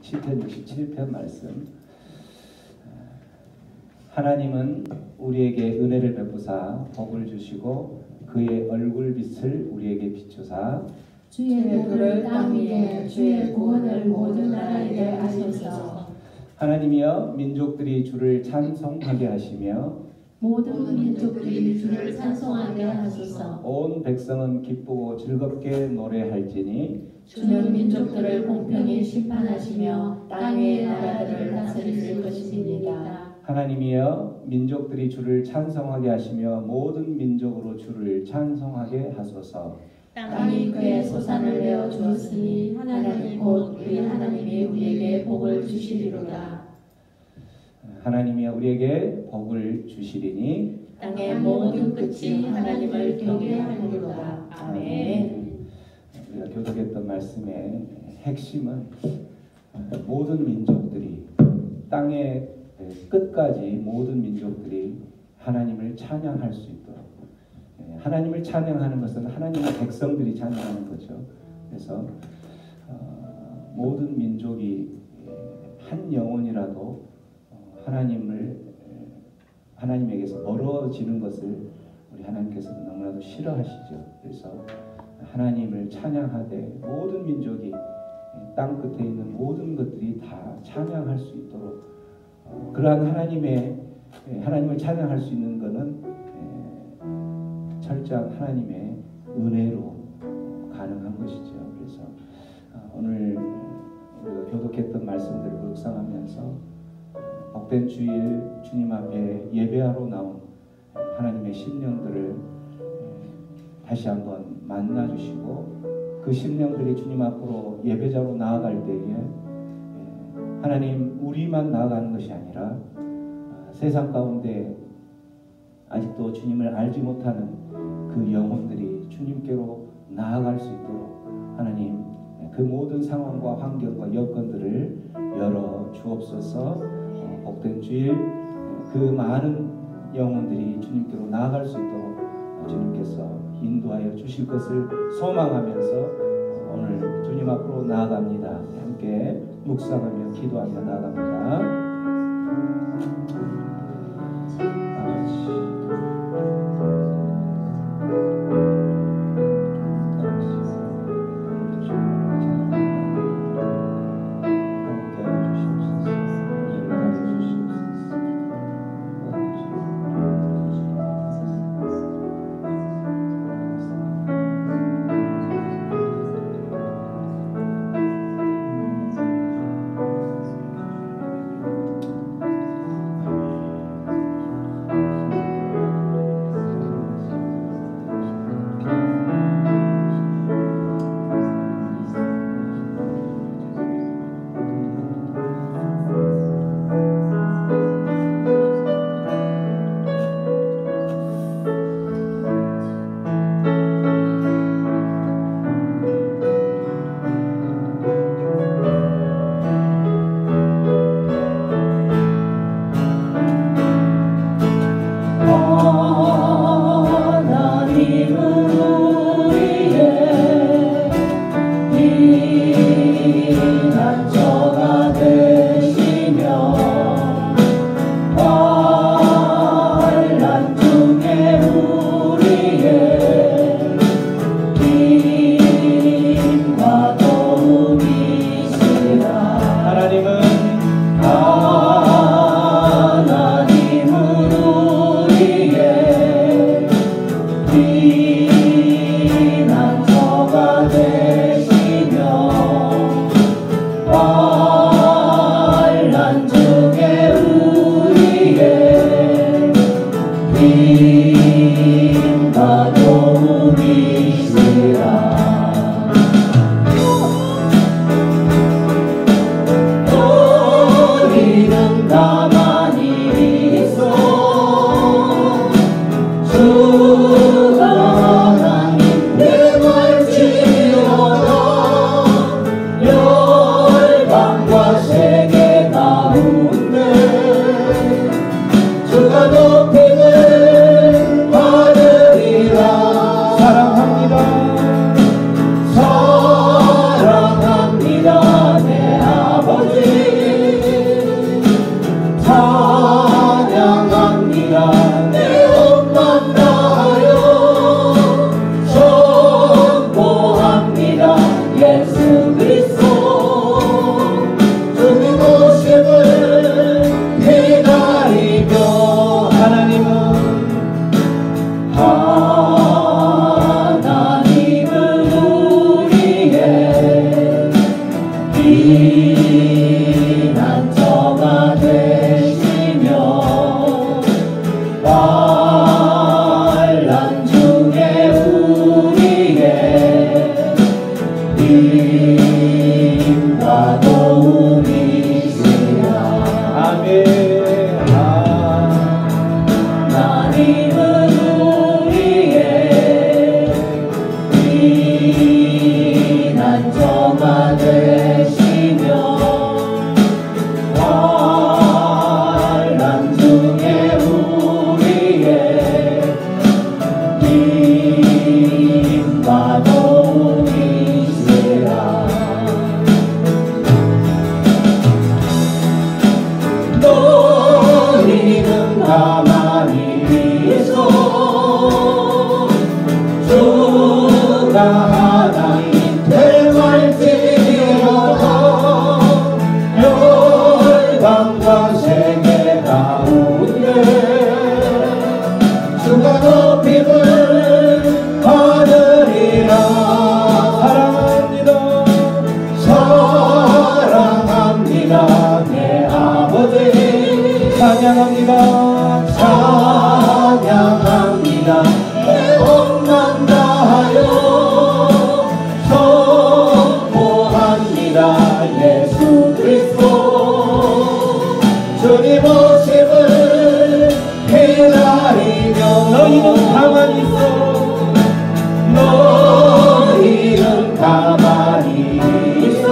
시편 67편 말씀. 하나님은 우리에게 은혜를 베푸사 복을 주시고 그의 얼굴빛을 우리에게 비추사 주의 도를 땅 위에 주의 구원을 모든 나라에게 하소서. 하나님이여 민족들이 주를 찬송하게 하시며 모든 민족들이 주를 찬송하게 하소서. 온 백성은 기쁘고 즐겁게 노래할지니 주는 민족들을 공평히 심판하시며 땅 위의 나라들을 다스리실 것입니다. 하나님이여 민족들이 주를 찬송하게 하시며 모든 민족으로 주를 찬송하게 하소서. 땅이 그의 소산을 내어 주었으니 하나님 곧 우리 하나님이 우리에게 복을 주시리로다. 하나님이여 우리에게 복을 주시리니 땅의 모든 끝이 하나님을 경외하리로다. 아멘. 우리가 교독했던 말씀의 핵심은 모든 민족들이 땅의 끝까지 모든 민족들이 하나님을 찬양할 수 있도록, 하나님을 찬양하는 것은 하나님의 백성들이 찬양하는 거죠. 그래서 모든 민족이 한 영혼이라도 하나님에게서 멀어지는 것을 우리 하나님께서는 너무나도 싫어하시죠. 그래서 하나님을 찬양하되 모든 민족이 땅 끝에 있는 모든 것들이 다 찬양할 수 있도록, 그러한 하나님을 찬양할 수 있는 것은 철저한 하나님의 은혜로 가능한 것이죠. 그래서 오늘 우리가 교독했던 말씀들을 묵상하면서 복된 주일 주님 앞에 예배하러 나온 하나님의 심령들을 다시 한번 만나주시고, 그 심령들이 주님 앞으로 예배자로 나아갈 때에 하나님 우리만 나아가는 것이 아니라 세상 가운데 아직도 주님을 알지 못하는 그 영혼들이 주님께로 나아갈 수 있도록 하나님 그 모든 상황과 환경과 여건들을 열어 주옵소서. 복된 주일 그 많은 영혼들이 주님께로 나아갈 수 있도록 주님께서 인도하여 주실 것을 소망하면서 오늘 주님 앞으로 나아갑니다. 함께 묵상하며 기도하며 나아갑니다. 피난처가 되시며 환난 중에 우리의 힘과 도움이시라. 아멘. 하나님은 우리의 피난처가 되시며 환난 중에 우리의 힘과 도움이시라. 너희는 가만히 있어 주가 하나님 될말지어다. 열방과 세계 가운데 주가 높임을 받으리라. 사랑합니다. 사랑합니다 내 아버지. 찬양합니다. 찬양합니다 내 온만 다하여 선포합니다 예수 그리스도. 주님 오심을 기다리며 너희는 가만히 있어. 너희는 가만히 있어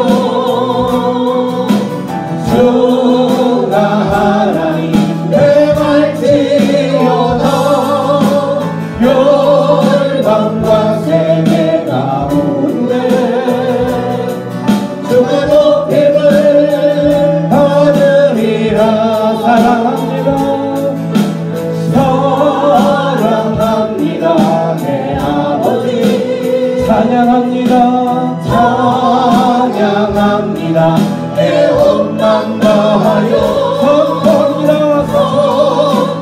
주가 하나님 될말지어다. 열방과 세계 가운데 주가 높임을 받으리라. 사랑합니다. 사랑합니다 내 아버지. 찬양합니다. 찬양합니다 내 온만 다하여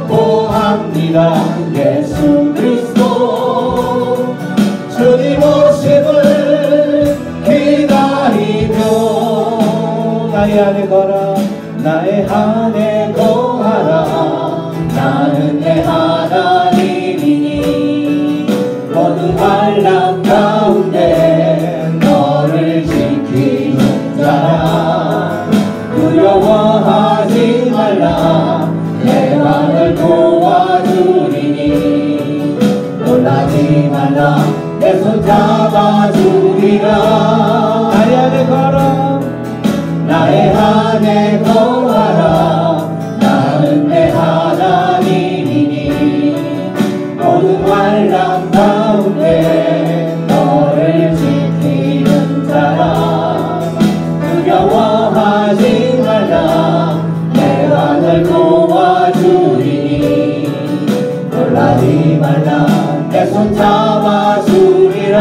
선포합니다 예수 그리스도. 주님 오심을 기다리며 나의 안에 거라. 나의 안에 거하라. 나는 내 하나님이니 모든 환난 가운데 너를 지키는 자라. 두려워하지 말라. 내가 널 도와주리니 놀라지 말라. 내 손 잡아주리라. 나의 안에 거라. 나의 안에 거하라. 나는 내 하나님이니 모든 환난 가운데 너를 지키는 자라. 두려워하지 말라. 내가 널 도와주리니 놀라지 말라. 내 손 잡아주리라.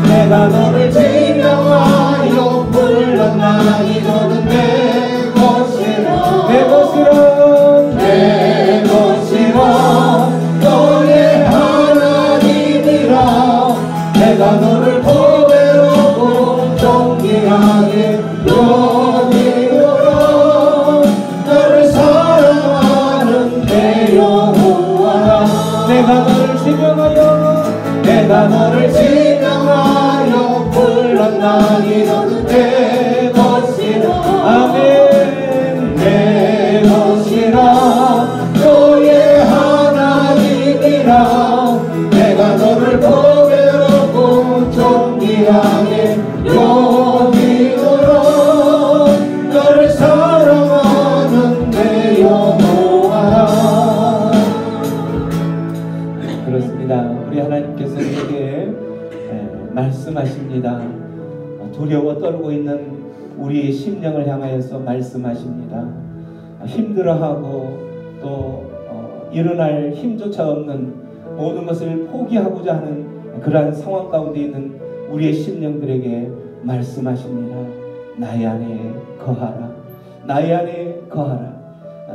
내가 너를 지명하여 불렀나니 너는 내 것이라. 내 것이라. 내 것이라. 너의 하나님이라. 내가 너를 보배롭고 존귀하게 여기노라. 너를 사랑하는 내 여호와라. 내가 너를 지명하여. 내가 너를 지명하여 불렀나니 너는 내 것이라. 아멘. 내 것이라. 너의 하나님이라. 내가 너를 보배롭고 존귀하게 여기노라. 너를 사랑하는 내 여호와라. 그렇습니다. 우리 하나님께서 우리에게 말씀하십니다. 두려워 떨고 있는 우리의 심령을 향하여서 말씀하십니다. 힘들어하고 또 일어날 힘조차 없는 모든 것을 포기하고자 하는 그러한 상황 가운데 있는 우리의 심령들에게 말씀하십니다. 나의 안에 거하라. 나의 안에 거하라.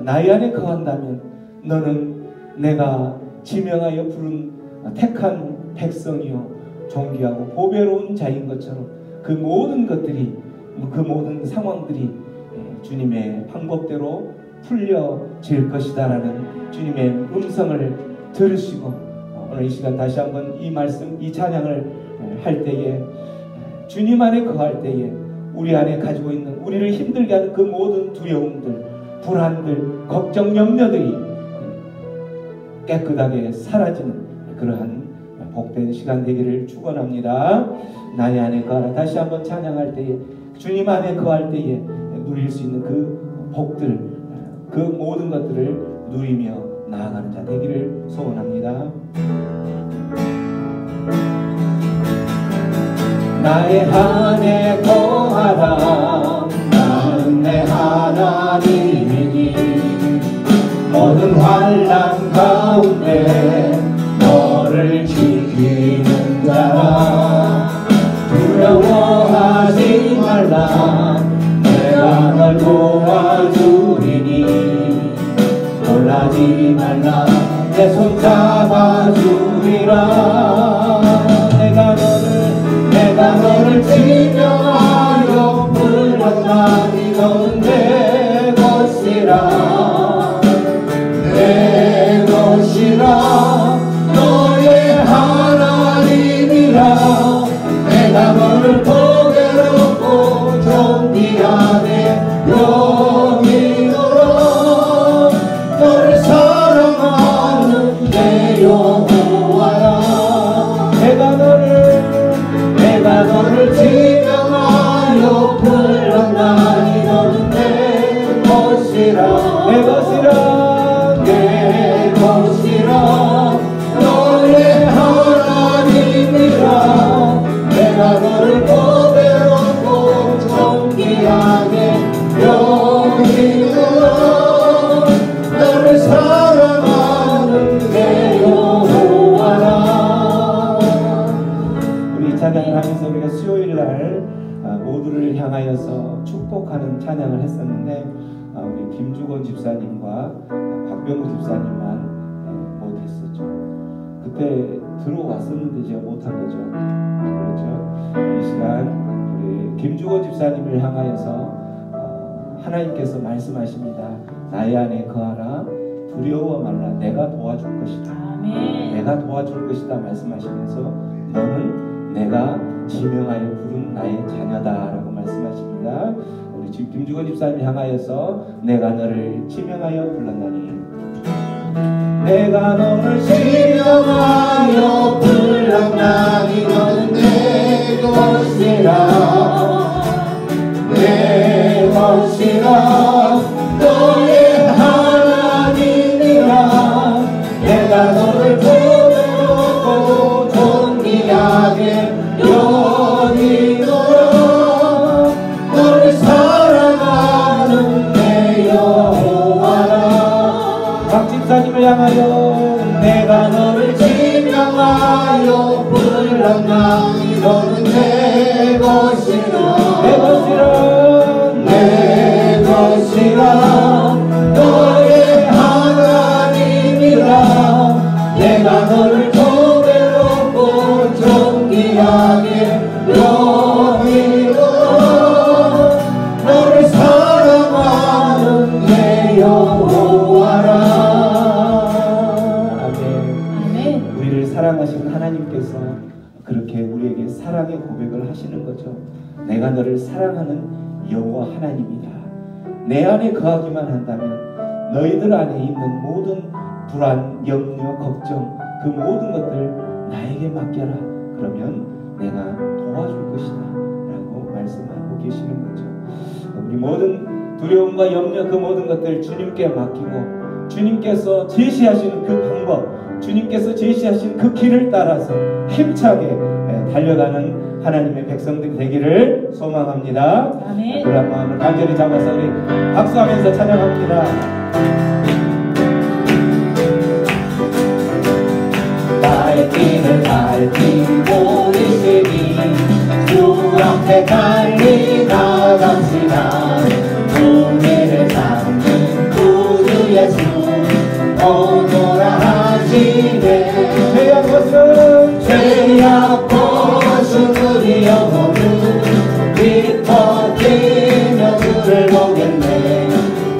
나의 안에 거한다면 너는 내가 지명하여 부른 택한 백성이요 존귀하고 보배로운 자인 것처럼 그 모든 것들이, 그 모든 상황들이 주님의 방법대로 풀려질 것이다라는 주님의 음성을 들으시고 오늘 이 시간 다시 한번 이 말씀, 이 찬양을 할 때에 주님 안에 거할 때에 우리 안에 가지고 있는 우리를 힘들게 하는 그 모든 두려움들, 불안들, 걱정, 염려들이 깨끗하게 사라지는 그러한 복된 시간 되기를 축원합니다. 나의 안에 거하라. 다시 한번 찬양할 때에 주님 안에 거할 때에 누릴 수 있는 그 복들, 그 모든 것들을 누리며 나아가는 자 되기를 소원합니다. 나의 안에 거하라. 나는 내 하나님이니 모든 환난 가운데 너를 지키는 자라. 두려워하지 말라. 내가 널 도와주리니 놀라지 말라. 내 손 잡아주리라. 내가 너를 지명하여 불렀나니 너는 내 것이라. 내 것이라. 너의 하나님이라. 내가 너를 보배롭고 존귀하게 여기노라. 너를 사랑하는 내 여호와라. 내가 너를 지명하여 불렀나니 너는 내 것이라. 내 것이라. 내 것이라. 너의 하나님이라. 내가 너를 보배롭고 존귀하게 여기노라. 너를 사랑하는 내 여호와라. 우리 찬양을 하면서 우리가 수요일날 모두를 향하여서 축복하는 찬양을 했었는데 우리 김주건 집사님과 박병우 집사님만 못했었죠. 그때 들어왔었는데 제가 못한 거죠. 그렇죠. 이 시간 우리 김주건 집사님을 향하여서 하나님께서 말씀하십니다. 나의 안에 거하라. 두려워 말라. 내가 도와줄 것이다. 아멘. 내가 도와줄 것이다 말씀하시면서 너는 내가 지명하여 부른 나의 자녀다 라고 말씀하십니다. 우리 김주건 집사님 향하여서 내가 너를 지명하여 불렀나니 내가 너를 지명하여 불렀나니 너는 내 것이라. 내 것이라. 너의 하나님이라. 내가 너를 보배롭고 존귀하게 여기노라. 너를 사랑하는 내 여호와라. 박 집사님을 향하여 내가 너를 지명하여 불렀나니 너는 내 것이라. 내 것이라. 내 것이라. 너의 하나님이라. 내가 너를 보배롭고 존귀하게 여기노라. 너를 사랑하는 내 여호와라. 아멘. 우리를 사랑하시는 하나님께서 그렇게 우리에게 사랑의 고백을 하시는 거죠. 내가 너를 사랑하는 여호와 하나님이다. 내 안에 거하기만 한다면 너희들 안에 있는 모든 불안, 염려, 걱정 그 모든 것들 나에게 맡겨라. 그러면 내가 도와줄 것이다 라고 말씀하고 계시는 거죠. 우리 모든 두려움과 염려 그 모든 것들 주님께 맡기고 주님께서 제시하시는 그 방법, 주님께서 제시하신 그 길을 따라서 힘차게 달려가는 하나님의 백성들이 되기를 소망합니다. 아멘. 그런 마음을 간절히 잡아서 우리 박수하면서 찬양합니다. 나의 길을 밝힌 우리들이 주 앞에 달리 나갑시다. 우리를 잡는 구주 예수 오노라 하시네. 죄악 벗은 우리 영혼을 기뻐하며 주를 보겠네.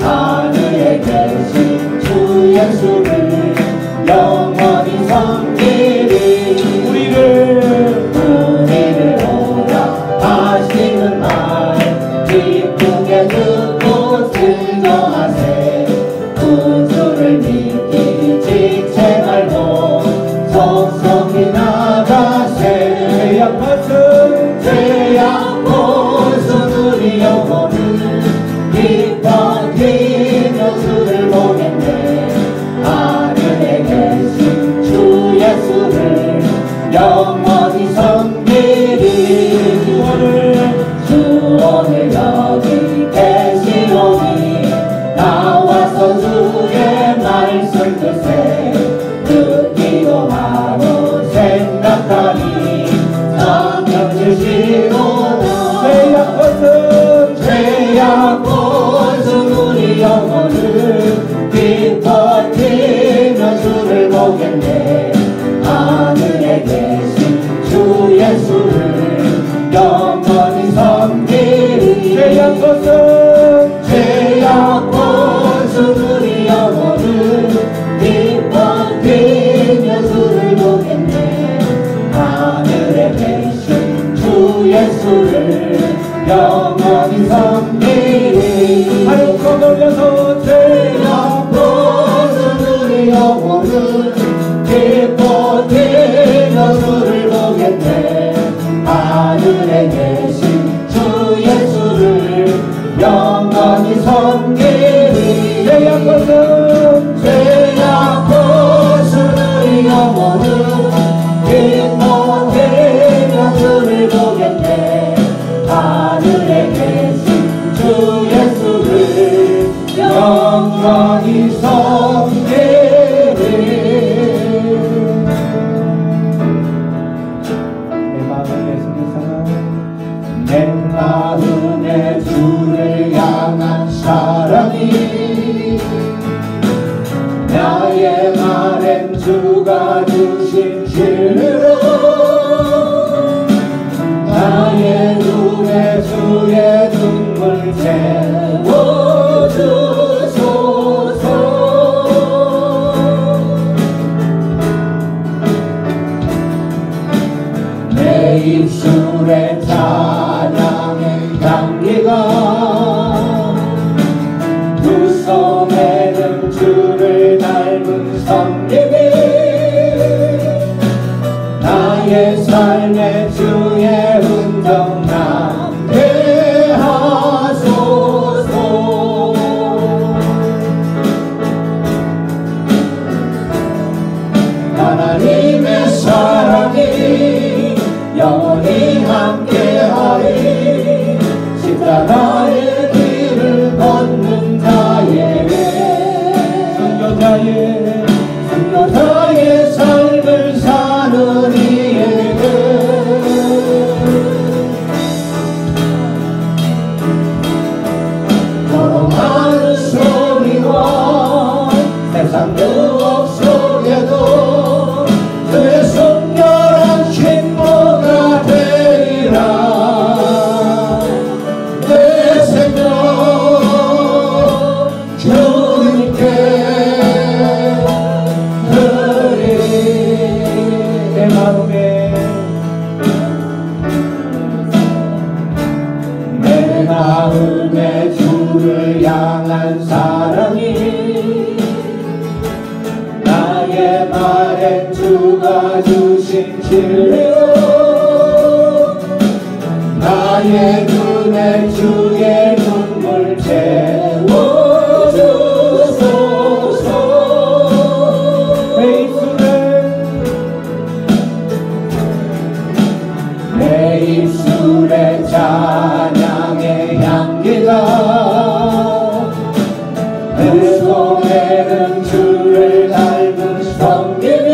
하늘에 계신 주 예수를 영원히 섬기리. 우리를 오라 하시는 말 기쁘게 듣고 순종하세. 구주를 믿기 지체 말고 속속히 나가세. 죄악 벗은 우리 영혼을 기뻐하며 주를 보겠네. 하늘에 계신 주 예수를 영원히 섬기리. 주 오늘 여기 계시오니 나와서 주의 말씀 듣세. 듣기도 하고 생각하니 성령 주시오나. 죄악 벗은 우리 영혼을 기뻐하며 주를 보겠네. 하늘에 계신 주 예수를 영원히 섬기리. 죄악 벗은 우리 영혼을 기뻐하며 주를 보겠네. 하늘에 계신 주 예수를 영원히 섬기리. 하늘로 돌려서 죄악 벗은 우리 영혼을 기뻐하며 주를 보겠네. 하늘에 계신 주 예수를 영원히 섬기리. 죄악 벗은 우리 영혼을 기뻐하며 주를 보겠네. 하늘에 계신 주 예수를 영원히 섬기리. 내 마음에 주를 향한 사랑이 나의 말엔 주가 주신 진리로 나의 눈에 주의 눈물 채워주소서. 내 입술에 찬양의 향기가 두 손에는 주를 닮은 섬김이 나의 삶에 주의 흔적 남게 하소서. 하나님의 사랑이 영원히 함께하리. 십자가의 길을 걷는 자에게 순교자의 삶을 사는 이에게 걸어가는 소리와 세상 유혹 속에도 그의 순결한 친구가 되리라. 내 생명 주님께 드리리. 내 마음에 주를 향한 사랑이 나의 말엔 주가 주신 진리로 나의 눈에 주의 눈물 채워주소서. 내 입술에 찬양의 향기가 내 손에는 주를 닮은 섬김이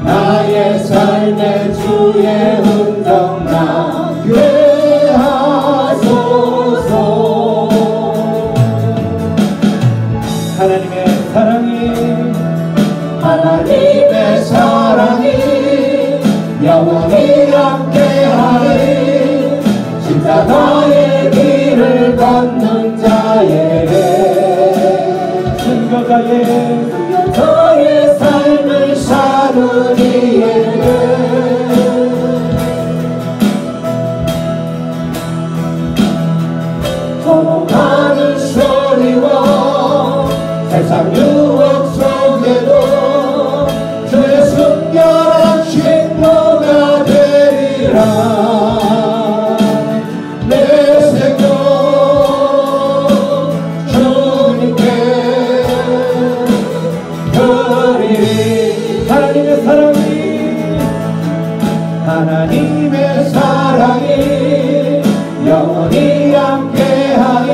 나의 삶에 주의 흔적 남게 하소서. 십자가의 길을 걷는 자에게 순교자의 삶을 사는 이에게 통하는 소리와 세상 유혹 속에도 주의 순결한 친구가 되리라. 내 생명 주님께 드리리. 하나님의 사랑이 영원히 함께하니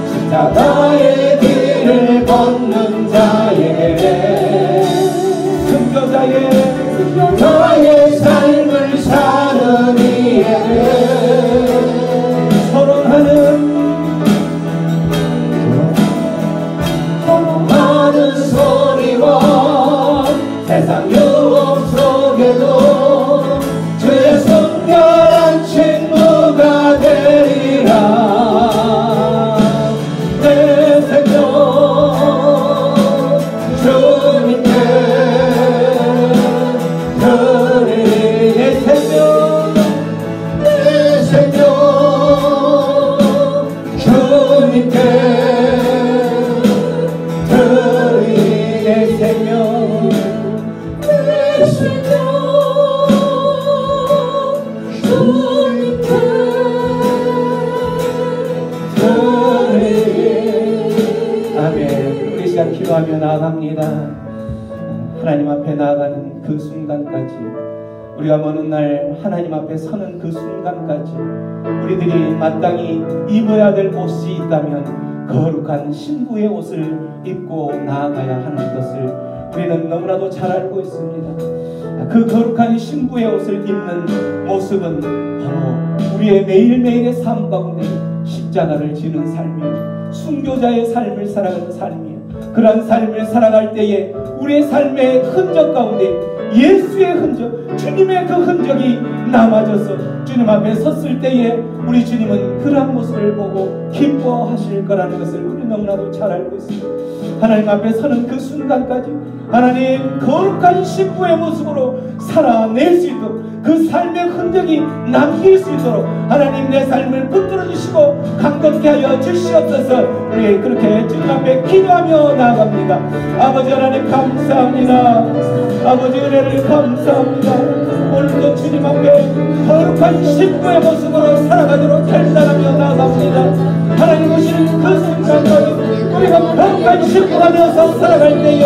십자가의 길을 걷는 자에게 순교자의 삶을 사는 이에게 서론하는 소리와 세상 유혹 속에도 주의 순결한 친구가 되리라. 내 생명 주님께 드리리. 내 생명 주님께 드리리. 내 생명 기도하며 나아갑니다. 하나님 앞에 나아가는 그 순간까지, 우리가 먼 훗날 하나님 앞에 서는 그 순간까지 우리들이 마땅히 입어야 될 옷이 있다면 거룩한 신부의 옷을 입고 나아가야 하는 것을 우리는 너무나도 잘 알고 있습니다. 그 거룩한 신부의 옷을 입는 모습은 바로 우리의 매일매일의 삶 가운데 십자가를 지는 삶이요, 순교자의 삶을 살아가는 삶이요, 그런 삶을 살아갈 때에 우리의 삶의 흔적 가운데 예수의 흔적, 주님의 그 흔적이 남아져서 주님 앞에 섰을 때에 우리 주님은 그러한 모습을 보고 기뻐하실 거라는 것을 우리 너무나도 잘 알고 있습니다. 하나님 앞에 서는 그 순간까지 하나님 거룩한 신부의 모습으로 살아낼 수 있도록, 그 삶의 흔적이 남길 수 있도록 하나님 내 삶을 붙들어 주시고 강건케 하여 주시옵소서. 우리 그렇게 주님 앞에 기도하며 나아갑니다. 아버지 하나님 감사합니다. 아버지 은혜를 감사합니다. 오늘도 주님 앞에 거룩한 신부의 모습으로 살아가도록 결단하며 나아갑니다. 하나님 오시는 그 순간까지 우리가 거룩한 신부가 되어서 살아갈 때에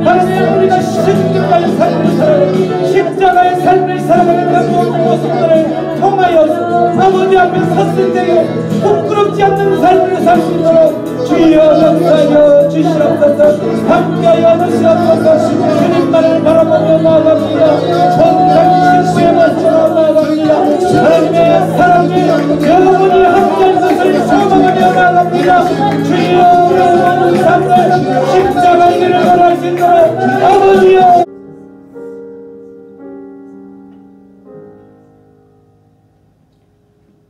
하나님 우리가 십자가의 삶을 살아가는, 십자가의 삶을 살아가는 그 모든 모습들을 통하여 아버지 앞에 섰을 때에 부끄럽지 않는 삶을 살 수 있도록 주여 역사하여 주시옵소서. 함께하여 주시옵소서. 주님만을 바라보며 나아갑니다. 거룩한 신부의 모습으로 나아갑니다. 하나님의 사랑에 여러분이 함께한 것을 소망하며 나아갑니다. 주여 우리 모든 삶을 십자가의 길을 걸어갈 수 있도록 아버지여.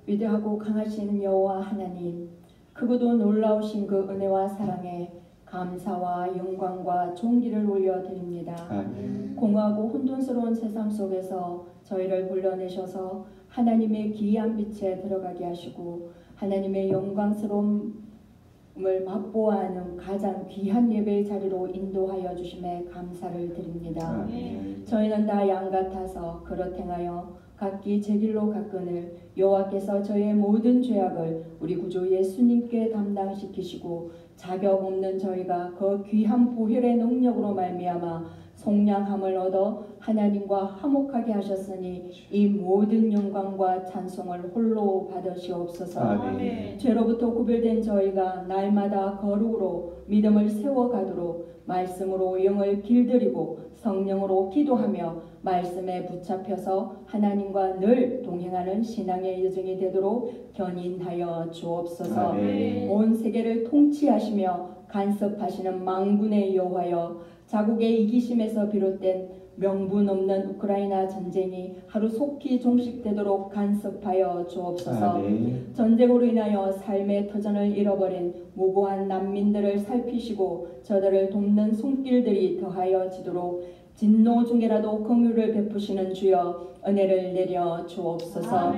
위대하고 강하신 여호와 하나님, 크고도 놀라우신 그 은혜와 사랑에 감사와 영광과 존귀를 올려드립니다. 공허하고 혼돈스러운 세상 속에서 저희를 불러내셔서 하나님의 기이한 빛에 들어가게 하시고 하나님의 영광스러움을 맛보아하는 가장 귀한 예배의 자리로 인도하여 주심에 감사를 드립니다. 저희는 다 양 같아서 그릇 행하여 각기 제 길로 가거늘 여호와께서 저희의 모든 죄악을 우리 구주 예수님께 담당시키시고 자격 없는 저희가 그 귀한 보혈의 능력으로 말미암아 속량함을 얻어 하나님과 화목하게 하셨으니 이 모든 영광과 찬송을 홀로 받으시옵소서. 아멘. 죄로부터 구별된 저희가 날마다 거룩으로 믿음을 세워가도록 말씀으로 영을 길들이고 성령으로 기도하며 말씀에 붙잡혀서 하나님과 늘 동행하는 신앙의 여정이 되도록 견인하여 주옵소서. 아멘. 온 세계를 통치하시며 간섭하시는 만군의 여호와여, 자국의 이기심에서 비롯된 명분 없는 우크라이나 전쟁이 하루속히 종식되도록 간섭하여 주옵소서. 전쟁으로 인하여 삶의 터전을 잃어버린 무고한 난민들을 살피시고 저들을 돕는 손길들이 더하여지도록 진노 중에라도 긍휼을 베푸시는 주여 은혜를 내려 주옵소서.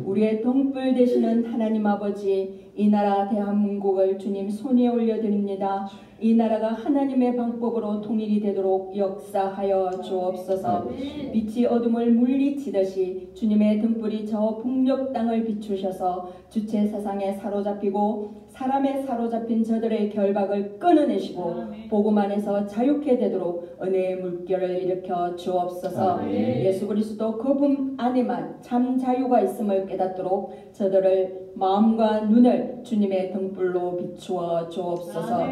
우리의 등불 되시는 하나님 아버지, 이 나라 대한민국을 주님 손에 올려드립니다. 이 나라가 하나님의 방법으로 통일이 되도록 역사하여 주옵소서. 빛이 어둠을 물리치듯이 주님의 등불이 저 북녘 땅을 비추셔서 주체 사상에 사로잡히고 사람에 사로잡힌 저들의 결박을 끊어내시고 복음 안에서 자유케 되도록 은혜의 물결을 일으켜 주옵소서. 예수 그리스도 그분 안에만 참 자유가 있음을 깨닫도록 저들을 마음과 눈을 주님의 등불로 비추어 주옵소서.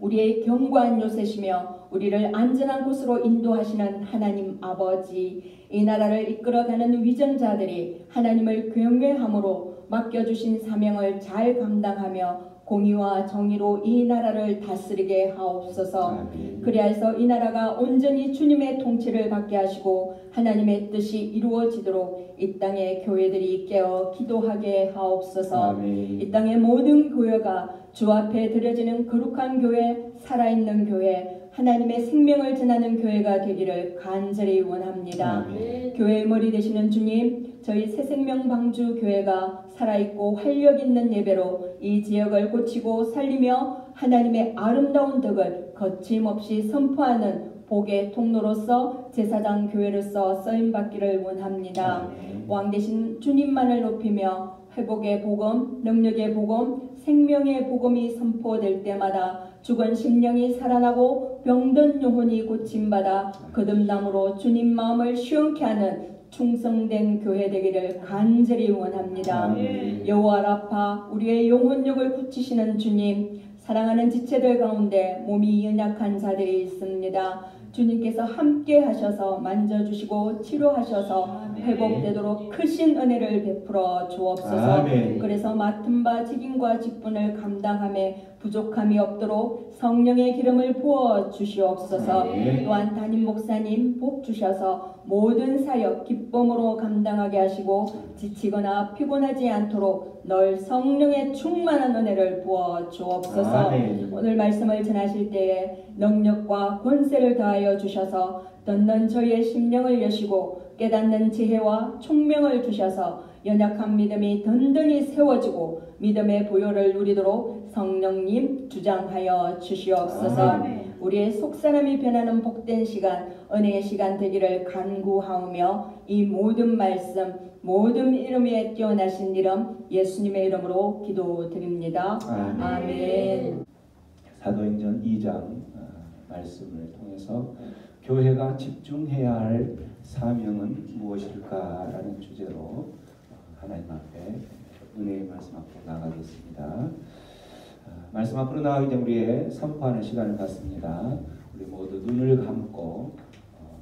우리의 견고한 요새시며 우리를 안전한 곳으로 인도하시는 하나님 아버지, 이 나라를 이끌어가는 위정자들이 하나님을 경외함으로 맡겨주신 사명을 잘 감당하며 공의와 정의로 이 나라를 다스리게 하옵소서. 그리하여서 이 나라가 온전히 주님의 통치를 받게 하시고 하나님의 뜻이 이루어지도록 이 땅의 교회들이 깨어 기도하게 하옵소서. 이 땅의 모든 교회가 주 앞에 드려지는 거룩한 교회, 살아있는 교회, 하나님의 생명을 전하는 교회가 되기를 간절히 원합니다. 교회의 머리 되시는 주님, 저희 새생명 방주 교회가 살아있고 활력있는 예배로 이 지역을 고치고 살리며 하나님의 아름다운 덕을 거침없이 선포하는 복의 통로로서 제사장 교회로서 쓰임받기를 원합니다. 왕 되신 주님만을 높이며 회복의 복음, 능력의 복음, 생명의 복음이 선포될 때마다 죽은 심령이 살아나고 병든 영혼이 고침받아 거듭남으로 주님 마음을 시원케 하는 충성된 교회 되기를 간절히 원합니다. 여호와 라파, 우리의 영혼력을 굳히시는 주님, 사랑하는 지체들 가운데 몸이 연약한 자들이 있습니다. 주님께서 함께 하셔서 만져주시고 치료하셔서 회복되도록 크신 은혜를 베풀어 주옵소서. 그래서 맡은 바 책임과 직분을 감당함에 부족함이 없도록 성령의 기름을 부어 주시옵소서. 또한 담임 목사님 복 주셔서 모든 사역 기쁨으로 감당하게 하시고 지치거나 피곤하지 않도록 늘 성령의 충만한 은혜를 부어 주옵소서. 오늘 말씀을 전하실 때에 능력과 권세를 더하여 주셔서 듣는 저희의 심령을 여시고 깨닫는 지혜와 총명을 주셔서 연약한 믿음이 든든히 세워지고 믿음의 부요를 누리도록 성령님 주장하여 주시옵소서. 우리의 속사람이 변하는 복된 시간, 은혜의 시간 되기를 간구하오며 이 모든 말씀, 모든 이름에 뛰어나신 이름 예수님의 이름으로 기도드립니다. 아멘. 사도행전 2장 말씀을 통해서 교회가 집중해야 할 사명은 무엇일까라는 주제로 하나님 앞에 은혜의 말씀 앞으로 나가겠습니다. 말씀 앞으로 나가기 전에 우리의 선포하는 시간을 갖습니다. 우리 모두 눈을 감고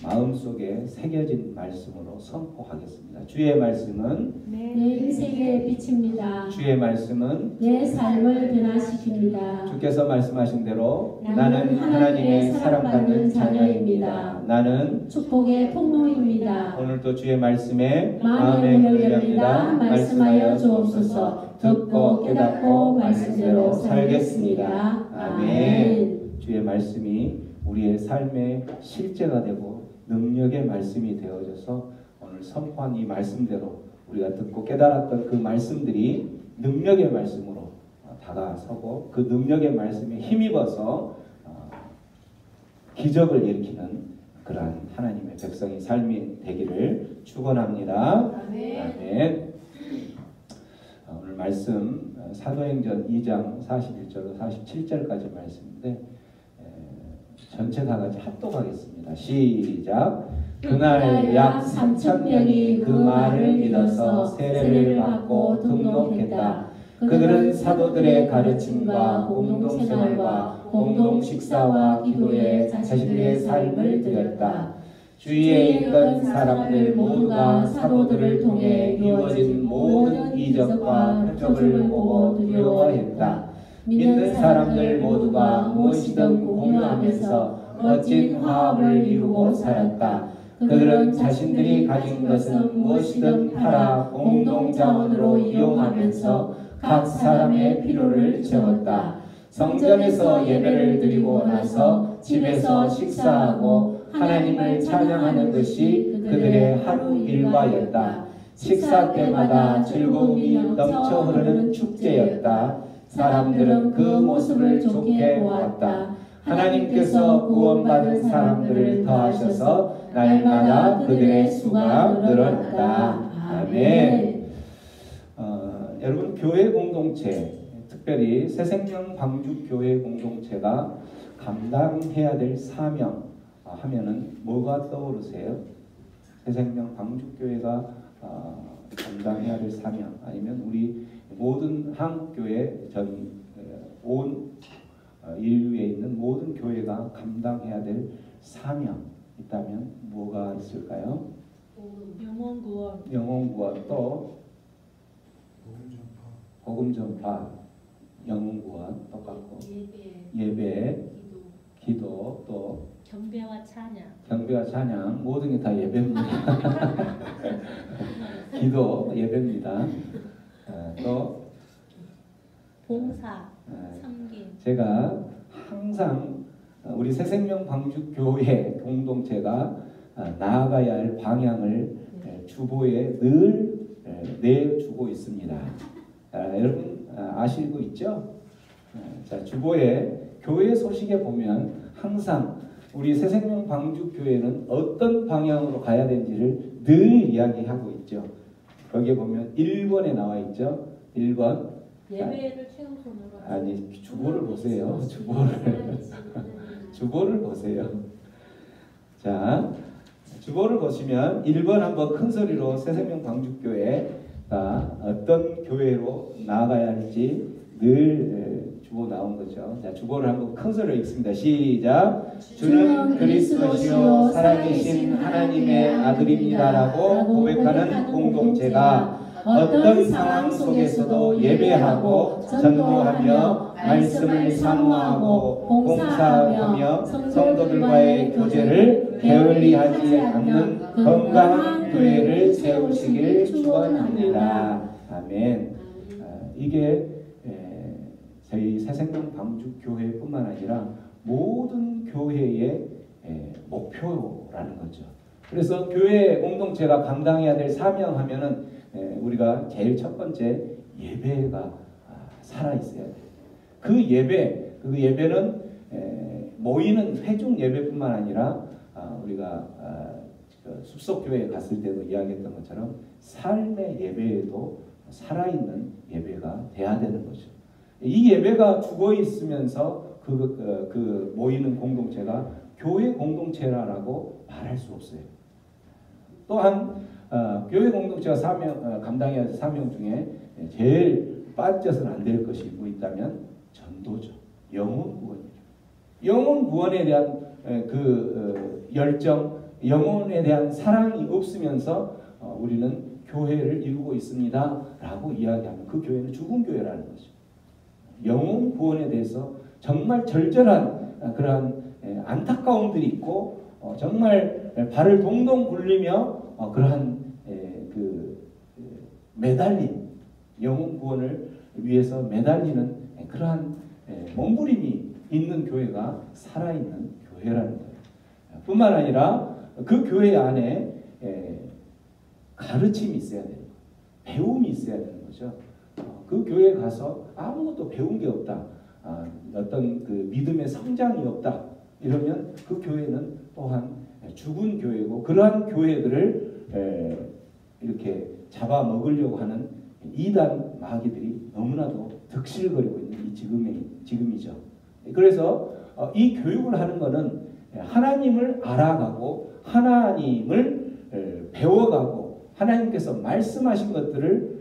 마음속에 새겨진 말씀으로 선포하겠습니다. 주의 말씀은 내 인생의 빛입니다. 주의 말씀은 내 삶을 변화시킵니다. 주께서 말씀하신 대로 나는 하나님의 사랑받는 자녀입니다. 나는 축복의 통로입니다. 오늘도 주의 말씀에 마음의 문을 열립니다. 말씀하여 주옵소서. 듣고 깨닫고 말씀대로 살겠습니다. 아멘. 주의 말씀이 우리의 삶의 실제가 되고 능력의 말씀이 되어져서 오늘 선포한 이 말씀대로 우리가 듣고 깨달았던 그 말씀들이 능력의 말씀으로 다가서고 그 능력의 말씀에 힘입어서 기적을 일으키는 그러한 하나님의 백성의 삶이 되기를 축원합니다. 아멘. 오늘 말씀 사도행전 2장 41절로 47절까지 말씀인데 전체 다 같이 합독하겠습니다. 시작. 그날 약 3,000명이 그 말을 믿어서 세례를 받고 등록했다. 그들은 사도들의 가르침과 공동생활과 공동식사와 기도에 자신들의 삶을 드렸다. 주위에 있던 사람들 모두가 사도들을 통해 이루어진 모든 이적과 표적을 보고 두려워했다. 믿는 사람들 모두가 무엇이든 공유하면서 멋진 화합을 이루고 살았다. 그들은 자신들이 가진 것은 무엇이든 팔아 공동자원으로 이용하면서 각 사람의 필요를 채웠다. 성전에서 예배를 드리고 나서 집에서 식사하고 하나님을 찬양하는 것이 그들의 하루 일과였다. 식사 때마다 즐거움이 넘쳐 흐르는 축제였다. 사람들은 그 모습을 좋게 보았다. 하나님께서 구원받은 사람들을 더하셔서 날마다 그들의 수가 늘어났다. 아멘. 여러분, 교회 공동체, 특별히 새생명 방주교회 공동체가 감당해야 될 사명 하면은 뭐가 떠오르세요? 새생명 방주교회가 감당해야 될 사명, 아니면 우리 모든 한국교회 온 인류에 있는 모든 교회가 감당해야 될 사명 있다면 뭐가 있을까요? 영혼 구원. 영혼 구원, 또 복음 전파, 영혼 구원 똑같고, 예배, 기도, 또 경배와 찬양. 경배와 찬양, 모든 게 다 예배입니다. 기도 예배입니다. 또 봉사, 섬김. 제가 항상 우리 새생명 방주교회 공동체가 나아가야 할 방향을 주보에 늘 내주고 있습니다. 여러분 아시고 있죠? 자, 주보에 교회 소식에 보면 항상 우리 새생명 방주교회는 어떤 방향으로 가야 되는지를 늘 이야기하고 있죠. 거기에 보면 1번에 나와 있죠. 1번. 예배를 최우선으로. 아니, 주보를 보세요. 주보를 보세요. 자, 주보를 보시면 1번 한번 큰 소리로 새생명 방주교회가 어떤 교회로 나아가야 할지 늘 주보 나온 거죠. 자, 주보를 한번 큰 소리로 읽습니다. 시작. 주는 그리스도시요 살아계신 하나님의 아들입니다라고 고백하는 공동체가 어떤 상황 속에서도 예배하고 전도하며 말씀을 사모하고 봉사하며 성도들과의 교제를 게을리하지 않는 건강한 교회를 세우시길 축원합니다. 아멘. 이게 저희 새생명 방주교회뿐만 아니라 모든 교회의 목표라는 거죠. 그래서 교회 공동체가 감당해야 될 사명하면은 우리가 제일 첫 번째 예배가 살아 있어야 돼요. 그 예배는 모이는 회중 예배뿐만 아니라 우리가 숲속 교회에 갔을 때도 이야기했던 것처럼 삶의 예배에도 살아있는 예배가 돼야 되는 거죠. 이 예배가 죽어 있으면서 그 모이는 공동체가 교회 공동체라고 말할 수 없어요. 또한 교회 공동체가 감당해야 할 사명 중에 제일 빠져서는 안 될 것이 뭐 있다면 전도죠. 영혼 구원이죠. 영혼 구원에 대한 열정, 영혼에 대한 사랑이 없으면서 우리는 교회를 이루고 있습니다라고 이야기하면 그 교회는 죽은 교회라는 거죠. 영혼 구원에 대해서 정말 절절한 그러한 안타까움들이 있고 정말 발을 동동 굴리며 그러한 매달린 영혼 구원을 위해서 매달리는 그러한 몸부림이 있는 교회가 살아있는 교회라는 거예요. 뿐만 아니라 그 교회 안에 가르침이 있어야 되는 거예요. 배움이 있어야 되는 거죠. 그 교회에 가서 아무것도 배운 게 없다. 어떤 그 믿음의 성장이 없다. 이러면 그 교회는 또한 죽은 교회고, 그러한 교회들을 이렇게 잡아먹으려고 하는 이단 마귀들이 너무나도 득실거리고 있는 이 지금이죠. 그래서 이 교육을 하는 것은 하나님을 알아가고 하나님을 배워가고 하나님께서 말씀하신 것들을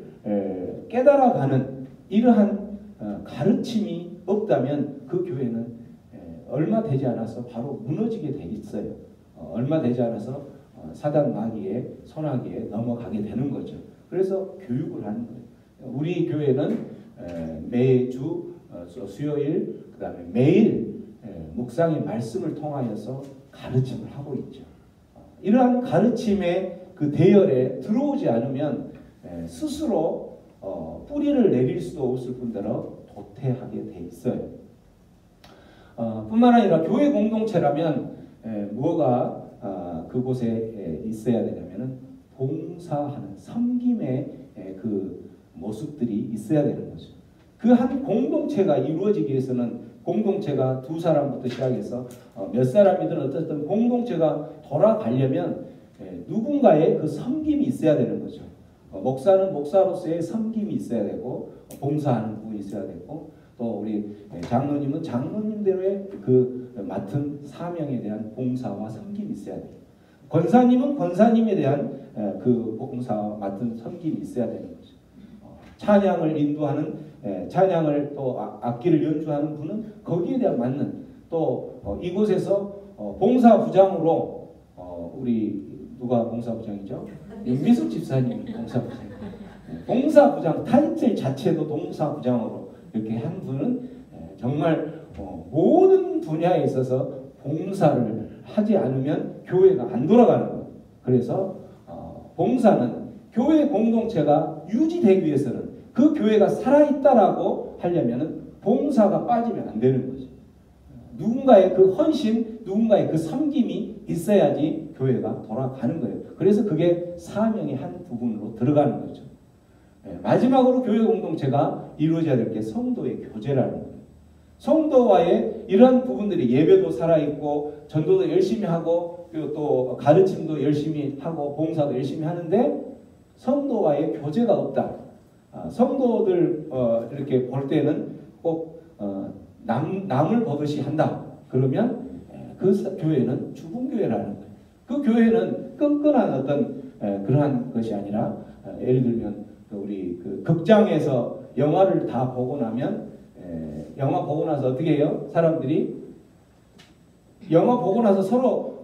깨달아가는 이러한 가르침이 없다면 그 교회는 얼마 되지 않아서 바로 무너지게 되겠어요. 얼마 되지 않아서 사단 마귀의 손아귀에 넘어가게 되는 거죠. 그래서 교육을 하는 거예요. 우리 교회는 매주 수요일, 그 다음에 매일 묵상의 말씀을 통하여서 가르침을 하고 있죠. 이러한 가르침의 그 대열에 들어오지 않으면 스스로 뿌리를 내릴 수도 없을 뿐더러 도태하게 돼 있어요. 뿐만 아니라 교회 공동체라면 뭐가 그곳에 있어야 되냐면은 봉사하는 섬김의 그 모습들이 있어야 되는 거죠. 그 한 공동체가 이루어지기 위해서는 공동체가 두 사람부터 시작해서 몇 사람이든 어쨌든 공동체가 돌아가려면 누군가의 그 섬김이 있어야 되는 거죠. 목사는 목사로서의 섬김이 있어야 되고 봉사하는 부분이 있어야 되고 또 우리 장로님은 장로님대로의 그 맡은 사명에 대한 봉사와 섬김이 있어야 돼요. 권사님은 권사님에 대한 그 봉사와 맡은 섬김이 있어야 되는 거죠. 찬양을 인도하는 찬양을 또 악기를 연주하는 분은 거기에 대한 맞는 또 이곳에서 봉사부장으로 우리 누가 봉사부장이죠? 윤미숙 집사님이 봉사부장. 봉사부장 타이틀 자체도 봉사부장으로 이렇게 한 분은 정말 모든 분야에 있어서 봉사를 하지 않으면 교회가 안 돌아가는 거예요. 그래서 봉사는 교회 공동체가 유지되기 위해서는 그 교회가 살아있다라고 하려면 봉사가 빠지면 안 되는 거죠. 누군가의 그 헌신, 누군가의 그 섬김이 있어야지 교회가 돌아가는 거예요. 그래서 그게 사명의 한 부분으로 들어가는 거죠. 마지막으로 교회 공동체가 이루어져야 될 게 성도의 교제라는 거예요. 성도와의 이런 부분들이 예배도 살아있고 전도도 열심히 하고 그리고 또 가르침도 열심히 하고 봉사도 열심히 하는데 성도와의 교제가 없다. 성도들 이렇게 볼 때는 꼭 남을 보듯이 한다. 그러면 그 교회는 죽은 교회라는 거예요. 그 교회는 끈끈한 어떤 그러한 것이 아니라 예를 들면 우리 그 극장에서 영화를 다 보고 나면 영화 보고 나서 어떻게 해요? 사람들이 영화 보고 나서 서로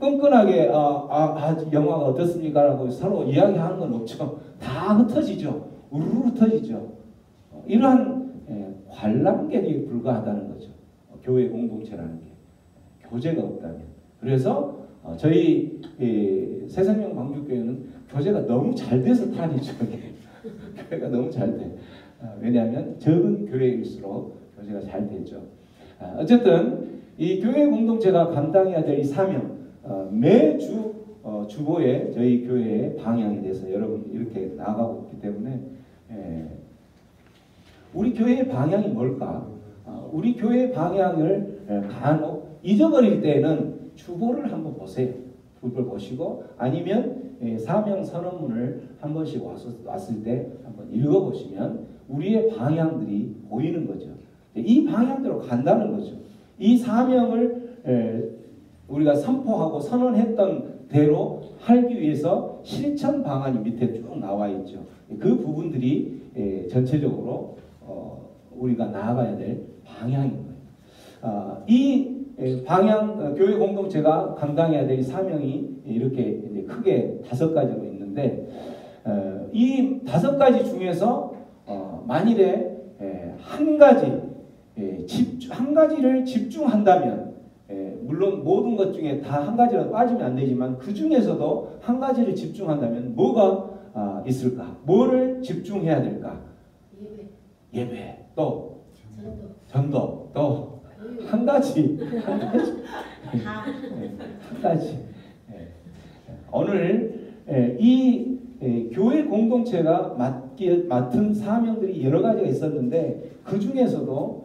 끈끈하게 영화가 어떻습니까? 라고 서로 이야기하는 건 없죠. 다 흩어지죠. 우르르 흩어지죠. 이러한 관람객에 불과하다는 거죠. 교회 공동체라는 게. 교제가 없다면. 그래서 저희 새생명 광주교회는 교제가 너무 잘 돼서 탈이죠. 교회가 너무 잘 돼. 왜냐하면 적은 교회일수록 교제가 잘 되죠. 어쨌든 이 교회 공동체가 감당해야 될 이 사명, 매주 주보에 저희 교회의 방향에 대해서 여러분 이렇게 나아가고 있기 때문에 우리 교회의 방향이 뭘까? 우리 교회의 방향을 간혹 잊어버릴 때는 주보를 한번 보세요. 주보를 보시고 아니면 사명 선언문을 한 번씩 왔을 때 한번 읽어보시면 우리의 방향들이 보이는 거죠. 이 방향대로 간다는 거죠. 이 사명을 우리가 선포하고 선언했던 대로 하기 위해서 실천 방안이 밑에 쭉 나와 있죠. 그 부분들이 전체적으로 우리가 나아가야 될 방향인 거예요. 이 방향, 교회 공동체가 감당해야 될 사명이 이렇게 크게 5가지로 있는데 이 5가지 중에서 만일에 한 가지를 집중한다면 물론 모든 것 중에 다 한 가지라도 빠지면 안 되지만 그 중에서도 한 가지를 집중한다면 뭐가 있을까? 뭐를 집중해야 될까? 예배 또 전도 또 한 가지 오늘 이 교회 공동체가 맡은 사명들이 여러 가지가 있었는데 그 중에서도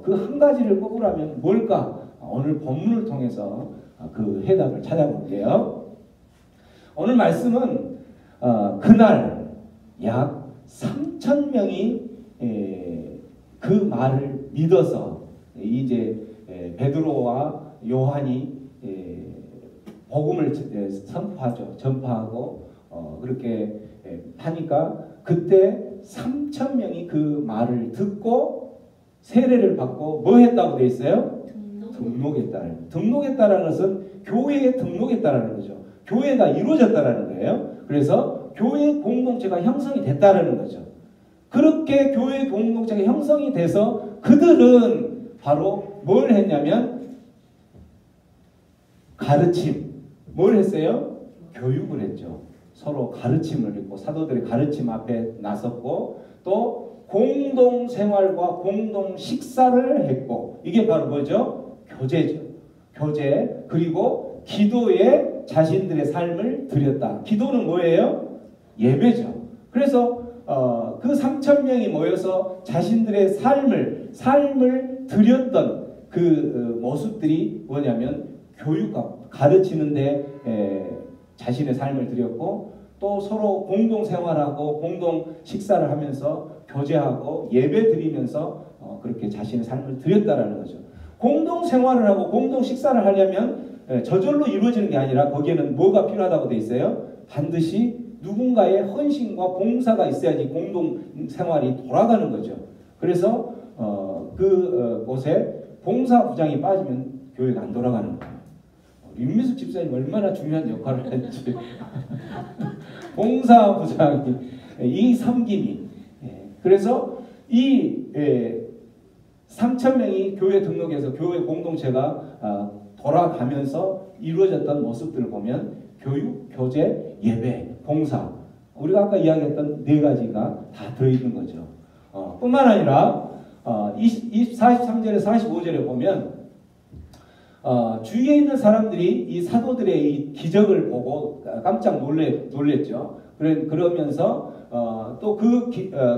그 한 가지를 꼽으라면 뭘까? 오늘 본문을 통해서 그 해답을 찾아볼게요. 오늘 말씀은 그날 약 3,000명이 그 말을 믿어서 이제 베드로와 요한이 복음을 선포하죠. 전파하고 그렇게 하니까 그때 3,000명이 그 말을 듣고 세례를 받고 뭐 했다고 돼 있어요? 등록했다라는 것은 교회에 등록했다라는 거죠. 교회가 이루어졌다라는 거예요. 그래서 교회 공동체가 형성이 됐다라는 거죠. 그렇게 교회 공동체가 형성이 돼서 그들은 바로 그리고 뭘 했냐면 가르침. 뭘 했어요? 교육을 했죠. 서로 가르침을 했고 사도들의 가르침 앞에 나섰고 또 공동 생활과 공동 식사를 했고 이게 바로 뭐죠? 교제죠. 교제. 그리고 기도에 자신들의 삶을 드렸다. 기도는 뭐예요? 예배죠. 그래서 그 3,000명이 모여서 자신들의 삶을 드렸던 그 모습들이 뭐냐면 교육과 가르치는데 자신의 삶을 드렸고 또 서로 공동 생활하고 공동 식사를 하면서 교제하고 예배 드리면서 그렇게 자신의 삶을 드렸다라는 거죠. 공동 생활을 하고 공동 식사를 하려면 저절로 이루어지는 게 아니라 거기에는 뭐가 필요하다고 돼 있어요? 반드시 누군가의 헌신과 봉사가 있어야지 공동 생활이 돌아가는 거죠. 그래서 그곳에 봉사부장이 빠지면 교회가 안 돌아가는 거예요. 윤미숙 집사님 얼마나 중요한 역할을 했지. 봉사부장이 이 섬김이 그래서 이 3,000명이 교회 등록해서 교회 공동체가 돌아가면서 이루어졌던 모습들을 보면 교육, 교제, 예배, 봉사 우리가 아까 이야기했던 네 가지가 다 들어있는 거죠. 뿐만 아니라 43절에 45절에 보면 주위에 있는 사람들이 이 사도들의 이 기적을 보고 깜짝 놀랬죠. 그러면서 또 그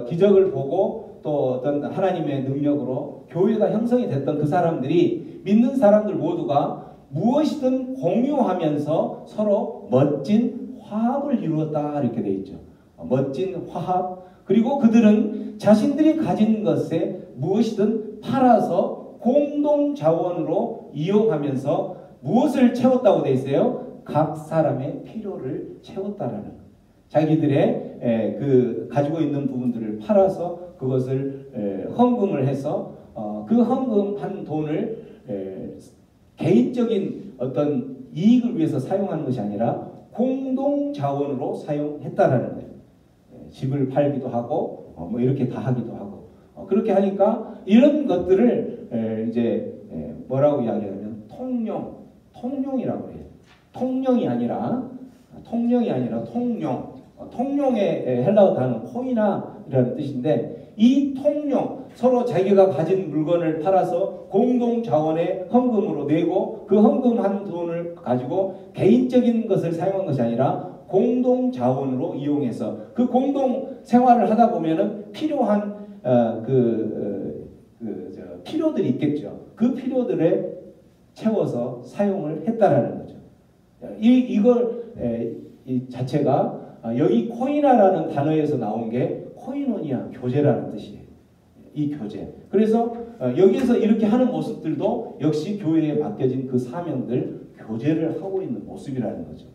기적을 보고 또 어떤 하나님의 능력으로 교회가 형성이 됐던 그 사람들이 믿는 사람들 모두가 무엇이든 공유하면서 서로 멋진 화합을 이루었다 이렇게 돼 있죠. 멋진 화합. 그리고 그들은 자신들이 가진 것에 무엇이든 팔아서 공동 자원으로 이용하면서 무엇을 채웠다고 돼 있어요? 각 사람의 필요를 채웠다라는 거예요. 자기들의 그 가지고 있는 부분들을 팔아서 그것을 헌금을 해서 그 헌금한 돈을 개인적인 어떤 이익을 위해서 사용하는 것이 아니라 공동 자원으로 사용했다라는 거예요. 집을 팔기도 하고 뭐 이렇게 다 하기도 하고 그렇게 하니까 이런 것들을 이제 뭐라고 이야기하냐면 통용이라고 해요. 통용이 아니라 통용. 통용의 헬라어 단어는 코이나라는 뜻인데 이 통용 서로 자기가 가진 물건을 팔아서 공동 자원에 헌금으로 내고 그 헌금한 돈을 가지고 개인적인 것을 사용한 것이 아니라 공동 자원으로 이용해서 그 공동 생활을 하다 보면은 필요한 필요들이 있겠죠. 그 필요들에 채워서 사용을 했다라는 거죠. 이 자체가 여기 코이나라는 단어에서 나온 게 코이노니아 교제라는 뜻이에요. 이 교제. 그래서 여기에서 이렇게 하는 모습들도 역시 교회에 맡겨진 그 사명들 교제를 하고 있는 모습이라는 거죠.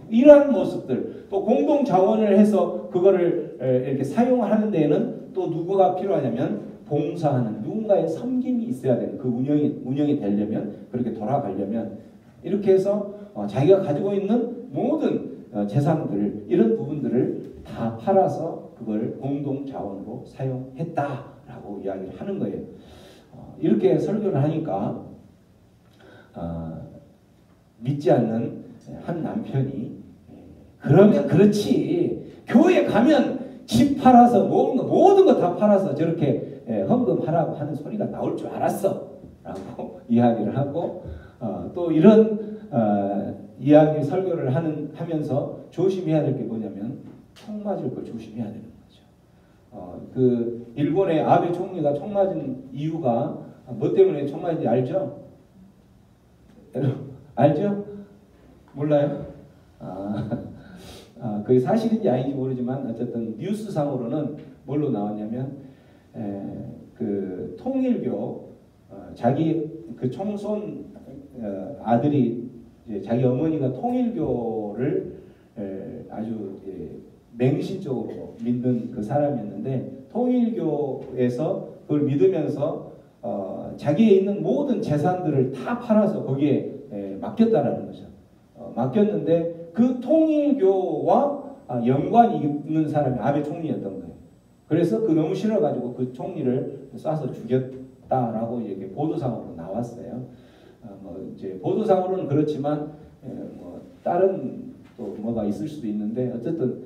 이러한 모습들 또 공동 자원을 해서 그거를 이렇게 사용하는 데에는 또 누구가 필요하냐면 봉사하는 누군가의 섬김이 있어야 되는 그 운영이 되려면 그렇게 돌아가려면 이렇게 해서 자기가 가지고 있는 모든 재산들 이런 부분들을 다 팔아서 그걸 공동 자원으로 사용했다라고 이야기를 하는 거예요. 이렇게 설교를 하니까 믿지 않는 한 남편이 그러면 그렇지 교회에 가면 집 팔아서 모든 거 다 팔아서 저렇게 헌금하라고 하는 소리가 나올 줄 알았어 라고 이야기를 하고 또 이런 이야기 설교를 하면서 조심해야 될 게 뭐냐면 총 맞을 걸 조심해야 되는 거죠. 그 일본의 아베 총리가 총 맞은 이유가 뭐 때문에 총 맞은지 알죠? 여러분 알죠? 몰라요? 그게 사실인지 아닌지 모르지만 어쨌든 뉴스상으로는 뭘로 나왔냐면 그 통일교 자기 그 총쏜 아들이 자기 어머니가 통일교를 아주 맹신적으로 믿는 그 사람이었는데 통일교에서 그걸 믿으면서 자기에 있는 모든 재산들을 다 팔아서 거기에 맡겼다라는 거죠. 맡겼는데 그 통일교와 연관이 있는 사람이 아베 총리였던 거예요. 그래서 그 너무 싫어가지고 그 총리를 쏴서 죽였다 갔다라고 이렇게 보도상으로 나왔어요. 뭐 이제 보도상으로는 그렇지만 뭐 다른 또 뭐가 있을 수도 있는데 어쨌든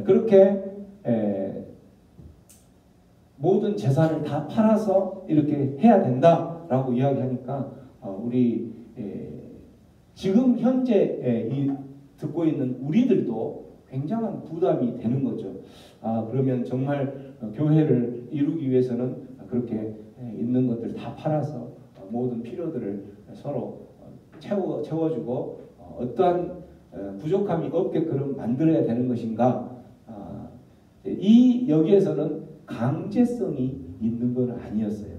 그렇게 모든 재산을 다 팔아서 이렇게 해야 된다라고 이야기하니까 우리 지금 현재 듣고 있는 우리들도 굉장한 부담이 되는 거죠. 그러면 정말 교회를 이루기 위해서는 그렇게 있는 것들 다 팔아서 모든 필요들을 서로 채워주고 어떠한 부족함이 없게끔 만들어야 되는 것인가? 여기에서는 강제성이 있는 건 아니었어요.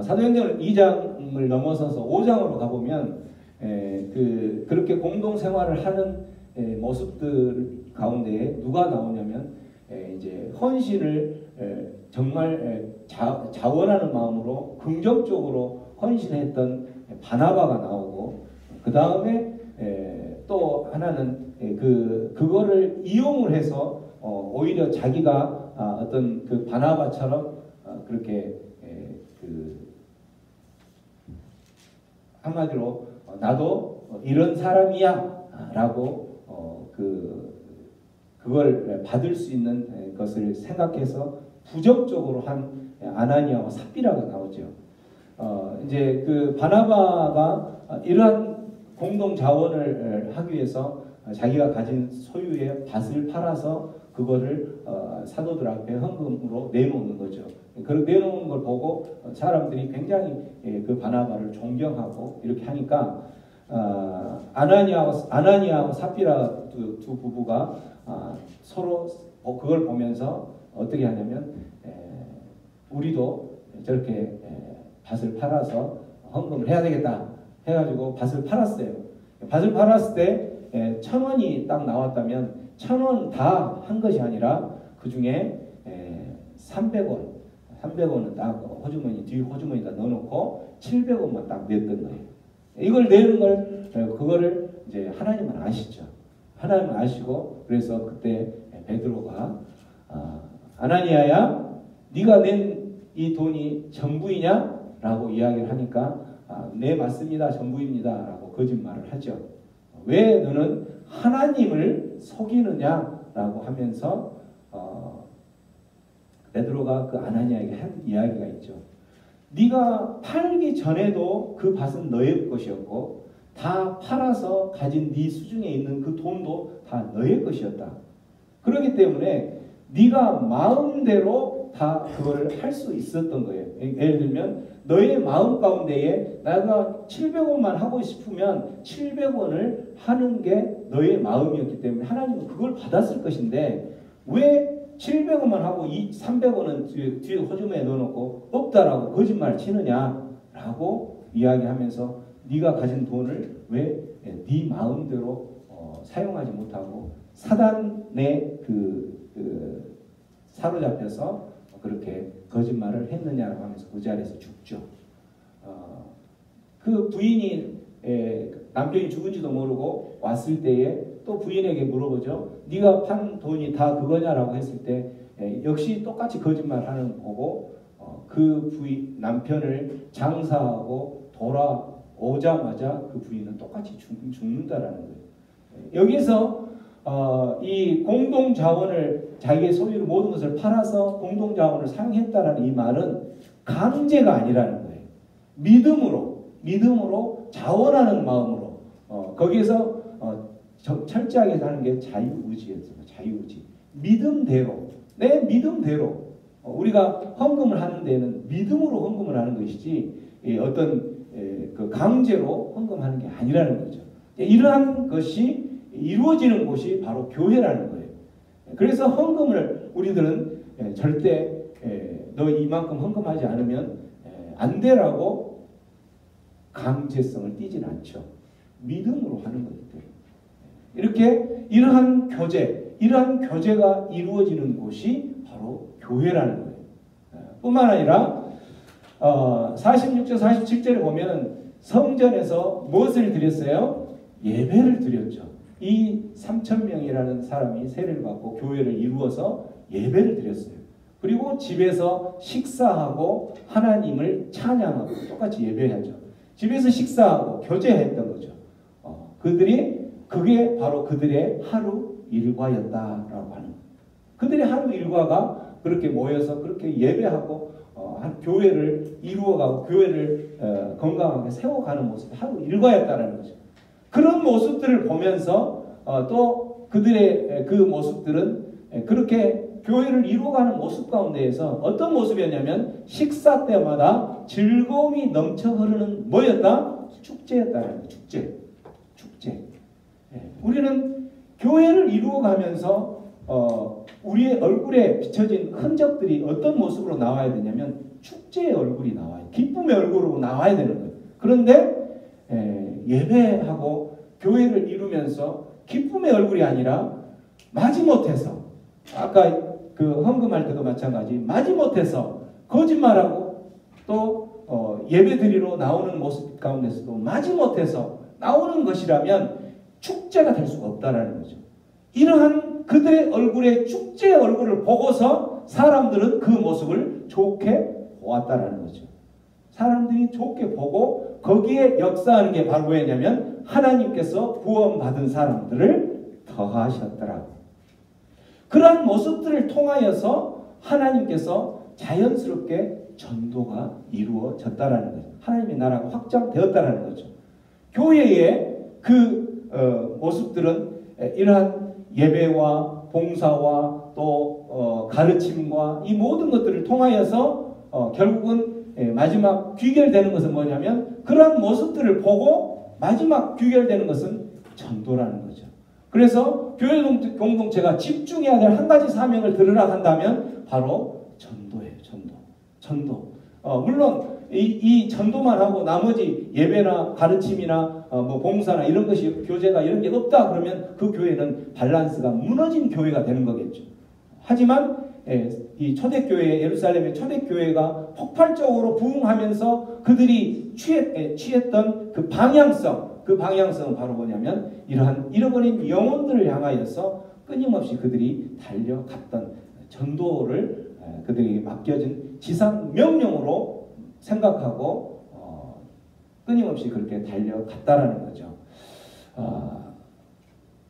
사도행전 2장을 넘어서서 5장으로 가보면 그렇게 공동 생활을 하는 모습들 가운데에 누가 나오냐면 이제 헌신을 정말 자원하는 마음으로 긍정적으로 헌신했던 바나바가 나오고 그 다음에 또 하나는 그거를 이용을 해서 오히려 자기가 어떤 그 바나바처럼 그렇게 한마디로 나도 이런 사람이야라고 그걸 받을 수 있는 것을 생각해서 부정적으로 한 아나니아와 삽비라가 나오죠. 이제 그 바나바가 이러한 공동 자원을 하기 위해서 자기가 가진 소유의 밭을 팔아서 그거를 사도들 앞에 헌금으로 내놓는 거죠. 그 내놓은 걸 보고 사람들이 굉장히 그 바나바를 존경하고 이렇게 하니까 아나니아와 삽비라 두 부부가 서로 그걸 보면서 어떻게 하냐면 우리도 저렇게 밭을 팔아서 헌금을 해야 되겠다 해가지고 밭을 팔았어요. 밭을 팔았을 때 1,000원이 딱 나왔다면 1,000원 다 한 것이 아니라 그 중에 300원은 딱 뒤 호주머니에다 넣어놓고 700원만 딱 냈던 거예요. 이걸 내는 그거를 이제 하나님은 아시죠. 하나님은 아시고 그래서 그때 베드로가 아나니아야, 네가 낸 이 돈이 전부이냐? 라고 이야기를 하니까 네 맞습니다. 전부입니다. 라고 거짓말을 하죠. 왜 너는 하나님을 속이느냐? 라고 하면서 베드로가 그 아나니아에게 한 이야기가 있죠. 네가 팔기 전에도 그 밭은 너의 것이었고 다 팔아서 가진 네 수중에 있는 그 돈도 다 너의 것이었다. 그렇기 때문에 네가 마음대로 다 그거를 할 수 있었던 거예요. 예를 들면 너의 마음 가운데에 내가 700원만 하고 싶으면 700원을 하는 게 너의 마음이었기 때문에 하나님은 그걸 받았을 것인데 왜 700원만 하고 300원은 뒤에 호주머니에 넣어놓고 없다라고 거짓말 치느냐라고 이야기하면서 네가 가진 돈을 왜 네 마음대로 사용하지 못하고 사단의 사로잡혀서 그렇게 거짓말을 했느냐라고 하면서 그 자리에서 죽죠. 그 부인이 남편이 죽은지도 모르고 왔을 때에 또 부인에게 물어보죠. 네가 판 돈이 다 그거냐라고 했을 때 역시 똑같이 거짓말하는 거 보고 그 부인 남편을 장사하고 돌아오자마자 그 부인은 똑같이 죽는다라는 거예요. 여기서 이 공동 자원을 자기의 소유를 모든 것을 팔아서 공동 자원을 사용했다라는 이 말은 강제가 아니라는 거예요. 믿음으로 자원하는 마음으로 거기에서 철저하게 사는 게 자유의지였어요. 자유의지. 믿음대로 내 믿음대로 우리가 헌금을 하는 데는 믿음으로 헌금을 하는 것이지 어떤 그 강제로 헌금하는 게 아니라는 거죠. 이러한 것이 이루어지는 곳이 바로 교회라는 거예요. 그래서 헌금을 우리들은 절대 너 이만큼 헌금하지 않으면 안 되라고 강제성을 띠지는 않죠. 믿음으로 하는 거기 때문에. 이렇게 이러한 교제가 이루어지는 곳이 바로 교회라는 거예요. 뿐만 아니라 46절 47절에 보면 성전에서 무엇을 드렸어요? 예배를 드렸죠. 이 3,000명이라는 사람이 세례를 받고 교회를 이루어서 예배를 드렸어요. 그리고 집에서 식사하고 하나님을 찬양하고 똑같이 예배하죠. 집에서 식사하고 교제했던 거죠. 그게 바로 그들의 하루 일과였다라고 하는 거예요. 그들의 하루 일과가 그렇게 모여서 그렇게 예배하고 한 교회를 이루어가고 교회를 건강하게 세워가는 모습이 하루 일과였다라는 거죠. 그런 모습들을 보면서 또 그들의 그 모습들은 그렇게 교회를 이루어가는 모습 가운데에서 어떤 모습이었냐면 식사 때마다 즐거움이 넘쳐 흐르는 뭐였다? 축제였다는 거예요. 축제. 우리는 교회를 이루어가면서 우리의 얼굴에 비춰진 흔적들이 어떤 모습으로 나와야 되냐면 축제의 얼굴이 나와요. 기쁨의 얼굴로 나와야 되는 거예요. 그런데 예배하고 교회를 이루면서 기쁨의 얼굴이 아니라 마지못해서 아까 그 헌금할 때도 마찬가지 마지못해서 거짓말하고 또 예배드리러 나오는 모습 가운데서도 마지못해서 나오는 것이라면 축제가 될 수가 없다라는 거죠. 이러한 그들의 얼굴에 축제의 얼굴을 보고서 사람들은 그 모습을 좋게 보았다라는 거죠. 사람들이 좋게 보고 거기에 역사하는 게 바로 뭐였냐면 하나님께서 구원받은 사람들을 더하셨더라고요. 그러한 모습들을 통하여서 하나님께서 자연스럽게 전도가 이루어졌다라는 거죠. 하나님의 나라가 확장되었다라는 거죠. 교회의 그 모습들은 이러한 예배와 봉사와 또 가르침과 이 모든 것들을 통하여서 결국은 마지막 귀결되는 것은 뭐냐면 그러한 모습들을 보고 마지막 귀결되는 것은 전도라는 거죠. 그래서 교회 공동체가 집중해야 될 한 가지 사명을 들으라 한다면 바로 전도예요. 전도. 물론 이 전도만 하고 나머지 예배나 가르침이나 뭐 봉사나 이런 것이 교제가 이런 게 없다 그러면 그 교회는 밸런스가 무너진 교회가 되는 거겠죠. 하지만 이 초대교회 예루살렘의 초대교회가 폭발적으로 부흥하면서 그들이 취했던 그 방향성은 바로 뭐냐면 이러한 잃어버린 영혼들을 향하여서 끊임없이 그들이 달려갔던 전도를 그들에게 맡겨진 지상 명령으로 생각하고 끊임없이 그렇게 달려갔다라는 거죠.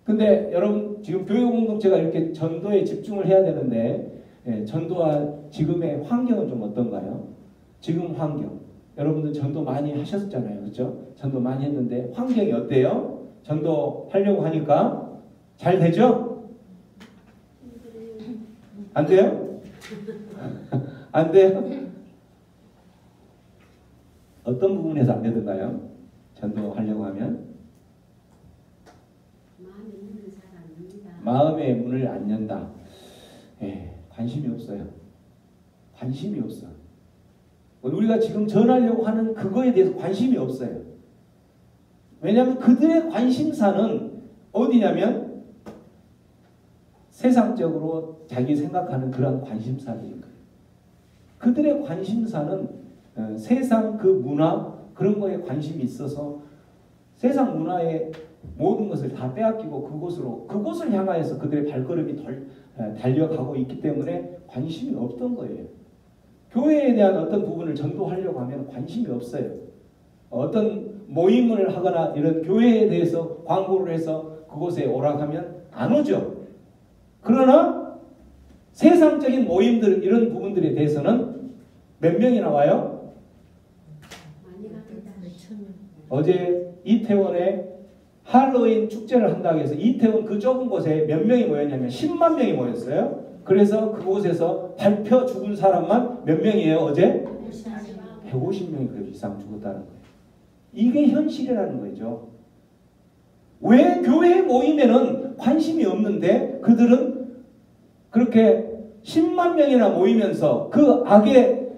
근데 여러분 지금 교회 공동체가 이렇게 전도에 집중을 해야 되는데 전도와 지금의 환경은 좀 어떤가요? 지금 환경 여러분들 전도 많이 하셨잖아요. 그렇죠? 전도 많이 했는데 환경이 어때요? 전도 하려고 하니까 잘 되죠? 안 돼요? 안 돼요? 어떤 부분에서 안 되던가요? 전도하려고 하면? 마음의 문을 안 연다. 관심이 없어요. 관심이 없어. 우리가 지금 전하려고 하는 그거에 대해서 관심이 없어요. 왜냐하면 그들의 관심사는 어디냐면 세상적으로 자기 생각하는 그런 관심사들인 거예요. 그들의 관심사는 세상 그 문화 그런 거에 관심이 있어서 세상 문화의 모든 것을 다 빼앗기고 그곳을 향하여서 그들의 발걸음이 달려가고 있기 때문에 관심이 없던 거예요. 교회에 대한 어떤 부분을 전도하려고 하면 관심이 없어요. 어떤 모임을 하거나 이런 교회에 대해서 광고를 해서 그곳에 오락하면 안 오죠. 그러나 세상적인 모임들 이런 부분들에 대해서는 몇 명이 나와요? 어제 이태원에 할로윈 축제를 한다고 해서 이태원 그 좁은 곳에 몇 명이 모였냐면 10만 명이 모였어요. 그래서 그곳에서 밟혀 죽은 사람만 몇 명이에요? 어제? 150명이 이상 죽었다는 거예요. 이게 현실이라는 거죠. 왜 교회 모임에는 관심이 없는데 그들은 그렇게 10만 명이나 모이면서 그 악의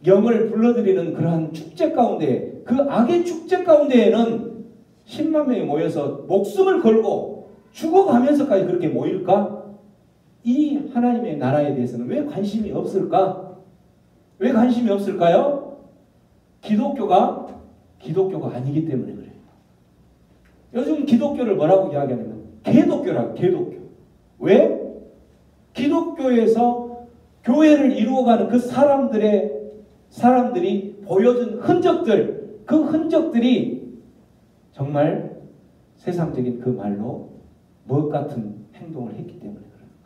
영을 불러들이는 그러한 축제 가운데 그 악의 축제 가운데에는 10만 명이 모여서 목숨을 걸고 죽어가면서까지 그렇게 모일까? 이 하나님의 나라에 대해서는 왜 관심이 없을까? 왜 관심이 없을까요? 기독교가 아니기 때문에 그래요. 요즘 기독교를 뭐라고 이야기하냐면 개독교라고 개독교. 왜? 기독교에서 교회를 이루어가는 그 사람들이 보여준 흔적들, 그 흔적들이 정말 세상적인 그 말로 뭐 같은 행동을 했기 때문에 그런 거예요.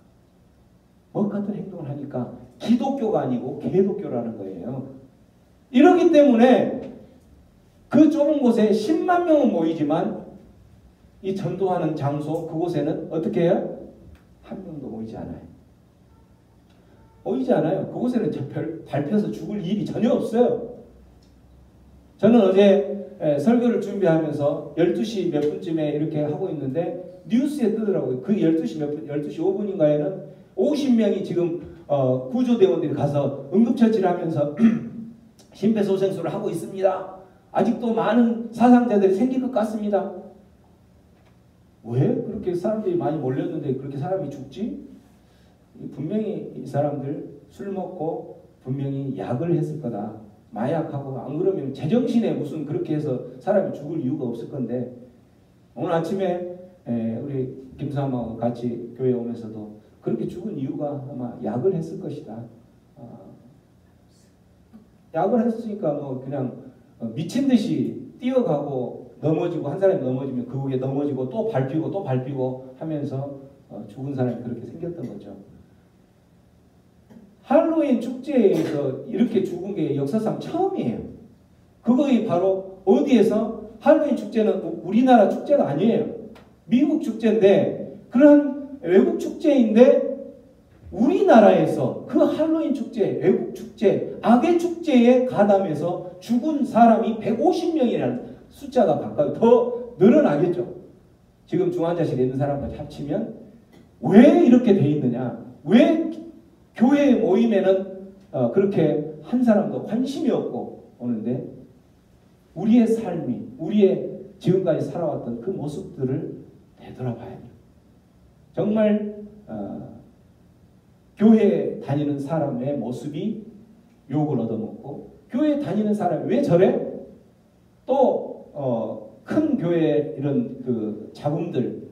뭐 같은 행동을 하니까 기독교가 아니고 개독교라는 거예요. 이러기 때문에 그 좁은 곳에 10만 명은 모이지만 이 전도하는 장소 그곳에는 어떻게 해요? 한 명도 모이지 않아요. 모이지 않아요. 그곳에는 밟혀서 죽을 일이 전혀 없어요. 저는 어제 설교를 준비하면서 12시 몇 분쯤에 이렇게 하고 있는데 뉴스에 뜨더라고요. 그 12시 몇 분, 12시 5분인가에는 50명이 지금 구조대원들이 가서 응급처치를 하면서 심폐소생술을 하고 있습니다. 아직도 많은 사상자들이 생길 것 같습니다. 왜 그렇게 사람들이 많이 몰렸는데 그렇게 사람이 죽지? 분명히 이 사람들 술 먹고 분명히 약을 했을 거다. 마약하고 안 그러면 제정신에 무슨 그렇게 해서 사람이 죽을 이유가 없을 건데 오늘 아침에 우리 김사모하고 같이 교회 오면서도 그렇게 죽은 이유가 아마 약을 했을 것이다. 약을 했으니까 뭐 그냥 미친 듯이 뛰어가고 넘어지고 한 사람이 넘어지면 그 위에 넘어지고 또 밟히고 하면서 죽은 사람이 그렇게 생겼던 거죠. 할로윈 축제에서 이렇게 죽은 게 역사상 처음이에요. 그거이 바로 어디에서 할로윈 축제는 우리나라 축제가 아니에요. 미국 축제인데 그런 외국 축제인데 우리나라에서 그 할로윈 축제, 외국 축제, 악의 축제에 가담해서 죽은 사람이 150명이라는 숫자가 가까이 더 늘어나겠죠. 지금 중환자실에 있는 사람까지 합치면 왜 이렇게 돼 있느냐? 왜 교회 모임에는 그렇게 한 사람도 관심이 없고 오는데 우리의 삶이, 우리의 지금까지 살아왔던 그 모습들을 되돌아봐야 돼요. 정말 교회 다니는 사람의 모습이 욕을 얻어먹고 교회 다니는 사람이 왜 저래? 또 큰 교회 이런 그 자금들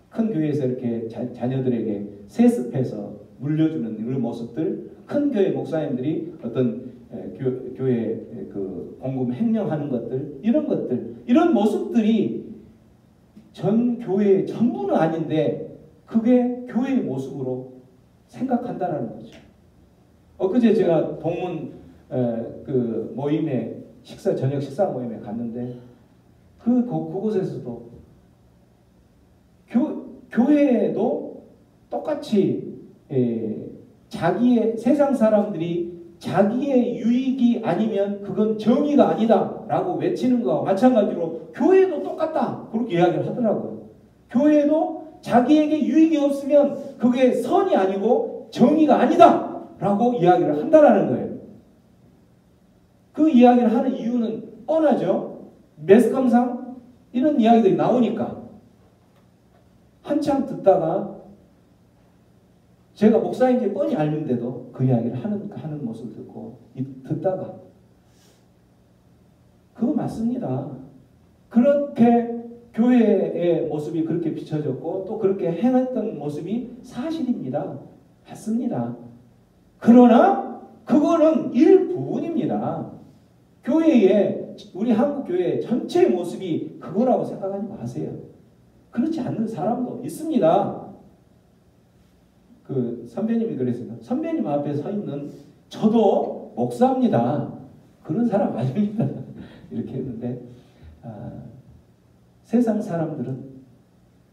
큰 교회에서 이렇게 자녀들에게 세습해서 물려주는 이런 모습들 큰 교회 목사님들이 어떤 교회 그 공금 횡령하는 것들 이런 모습들이 전 교회의 전부는 아닌데 그게 교회의 모습으로 생각한다라는 거죠. 엊그제 제가 동문 그 모임에 저녁 식사 모임에 갔는데 그곳에서도 교회에도 똑같이 자기의 세상 사람들이 자기의 유익이 아니면 그건 정의가 아니다라고 외치는 것과 마찬가지로 교회도 똑같다 그렇게 이야기를 하더라고요. 교회도 자기에게 유익이 없으면 그게 선이 아니고 정의가 아니다라고 이야기를 한다라는 거예요. 그 이야기를 하는 이유는 뻔하죠. 매스컴상 이런 이야기들이 나오니까 한참 듣다가 제가 목사인지 뻔히 알는데도 그 이야기를 하는 모습을 듣다가 그거 맞습니다. 그렇게 교회의 모습이 그렇게 비춰졌고 또 그렇게 행했던 모습이 사실입니다. 맞습니다. 그러나 그거는 일부분입니다. 교회의 우리 한국 교회 전체의 모습이 그거라고 생각하지 마세요. 그렇지 않는 사람도 있습니다. 그 선배님이 그랬습니다. 선배님 앞에 서 있는 저도 목사입니다. 그런 사람 아닙니다. 이렇게 했는데 세상 사람들은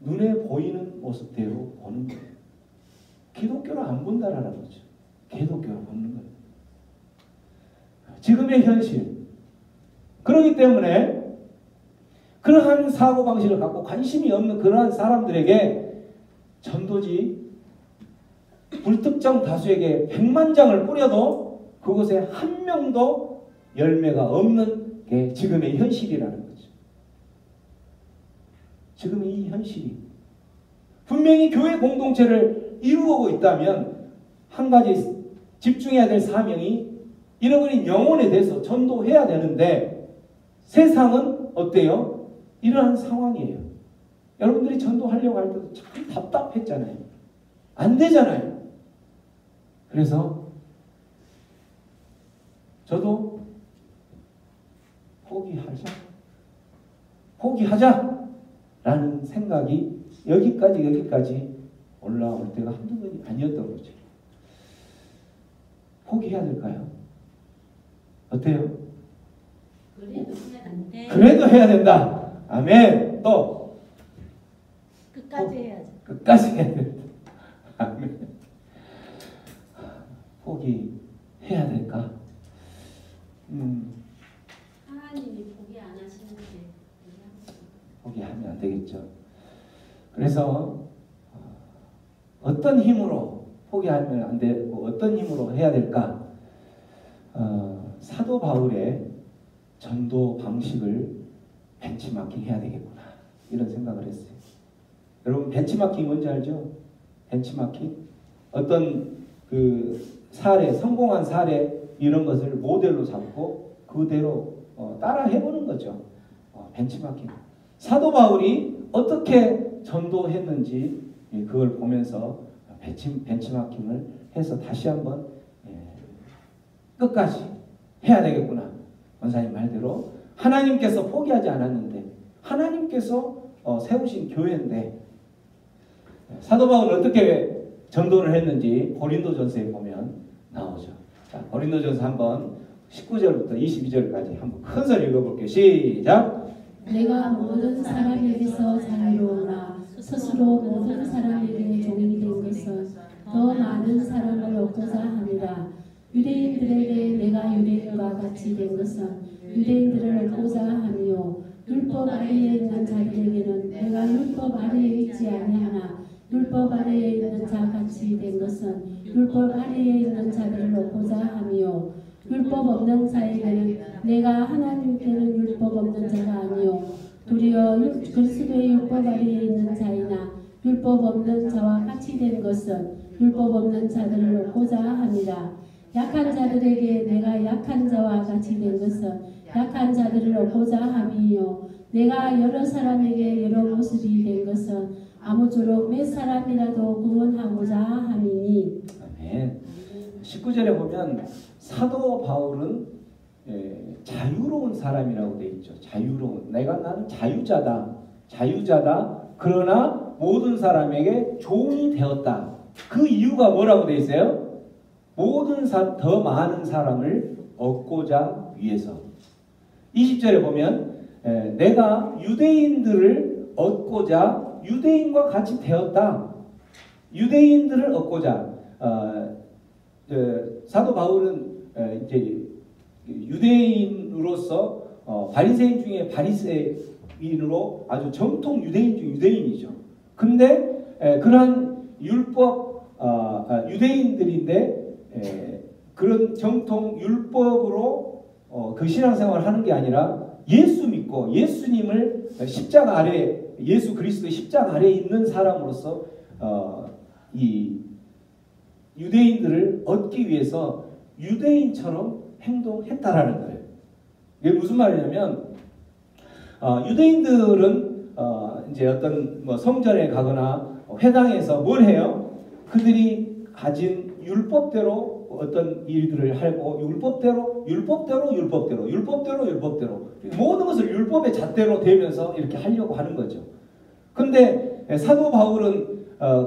눈에 보이는 모습대로 보는 거예요. 기독교를 안 본다라는 거죠. 기독교를 보는 거예요. 지금의 현실. 그렇기 때문에 그러한 사고방식을 갖고 관심이 없는 그러한 사람들에게 전도지 불특정 다수에게 100만 장을 뿌려도 그곳에 한 명도 열매가 없는 게 지금의 현실이라는 거죠. 지금의 이 현실이 분명히 교회 공동체를 이루고 있다면 한 가지 집중해야 될 사명이 잃어버린 영혼에 대해서 전도해야 되는데 세상은 어때요? 이러한 상황이에요. 여러분들이 전도하려고 할 때도 참 답답했잖아요. 안 되잖아요. 그래서 저도 포기하자 라는 생각이 여기까지 올라올 때가 한두 번이 아니었던 거죠. 포기해야 될까요? 어때요? 그래도 해야 된다. 아멘. 또 끝까지 해야죠. 끝까지 해야 된다. 아멘. 포기해야 될까? 하나님이 포기 안 하시는데 포기하면 안 되겠죠. 그래서 어떤 힘으로 포기하면 안 되고 어떤 힘으로 해야 될까? 사도 바울의 전도 방식을 벤치마킹 해야 되겠구나 이런 생각을 했어요. 여러분 벤치마킹 뭔지 알죠? 벤치마킹 어떤 그 사례, 성공한 사례 이런 것을 모델로 잡고 그대로 따라 해보는 거죠. 벤치마킹. 사도 바울이 어떻게 전도했는지 그걸 보면서 벤치마킹을 해서 다시 한번 끝까지 해야 되겠구나. 원사님 말대로 하나님께서 포기하지 않았는데 하나님께서 세우신 교회인데 사도 바울은 어떻게 전도를 했는지 고린도전서에 보면 나오죠. 자, 고린도전서 한번 19절부터 22절까지 한번 큰 소리 읽어볼게요. 시작! 내가 모든 사람에게서 자유로우나 스스로 모든 사람에게 종이 된 것은 더 많은 사람을 얻고자 합니다. 유대인들에게 내가 유대인과 같이 된 것은 유대인들을 얻고자 하며 율법 아래에 있는 자들에게는 내가 율법 아래에 있지 아니하나 율법 아래에 있는 자 같이 된 것은 율법 아래에 있는 자들을 얻고자 하며 율법 없는 자에게는 내가 하나님께는 율법 없는 자가 아니요 도리어 그리스도의 율법 아래에 있는 자이나 율법 없는 자와 같이 된 것은 율법 없는 자들을 얻고자 합니다. 약한 자들에게 내가 약한 자와 같이 된 것은 약한 자들을 얻고자 함이요 내가 여러 사람에게 여러 모습이 된 것은 아무쪼록 몇 사람이라도 구원하고자 함이니. 아멘. 19절에 보면 사도 바울은 자유로운 사람이라고 되어 있죠. 자유로운. 나는 자유자다. 그러나 모든 사람에게 종이 되었다. 그 이유가 뭐라고 되어 있어요? 더 많은 사람을 얻고자 위해서. 20절에 보면 내가 유대인들을 얻고자 유대인과 같이 되었다. 유대인들을 얻고자. 사도 바울은 이제 유대인으로서 바리새인 중에 바리새인으로 아주 정통 유대인 중 유대인이죠. 근데 그러한 율법 유대인들인데 그런 정통 율법으로 그 신앙생활을 하는 게 아니라 예수 믿고 예수님을 십자가 아래 예수 그리스도의 십자가 아래에 있는 사람으로서 이 유대인들을 얻기 위해서 유대인처럼 행동했다라는 거예요. 이게 무슨 말이냐면 유대인들은 이제 어떤 뭐 성전에 가거나 회당에서 뭘 해요? 그들이 가진 율법대로 어떤 일들을 하고 율법대로 모든 것을 율법의 잣대로 대면서 이렇게 하려고 하는 거죠. 근데 사도 바울은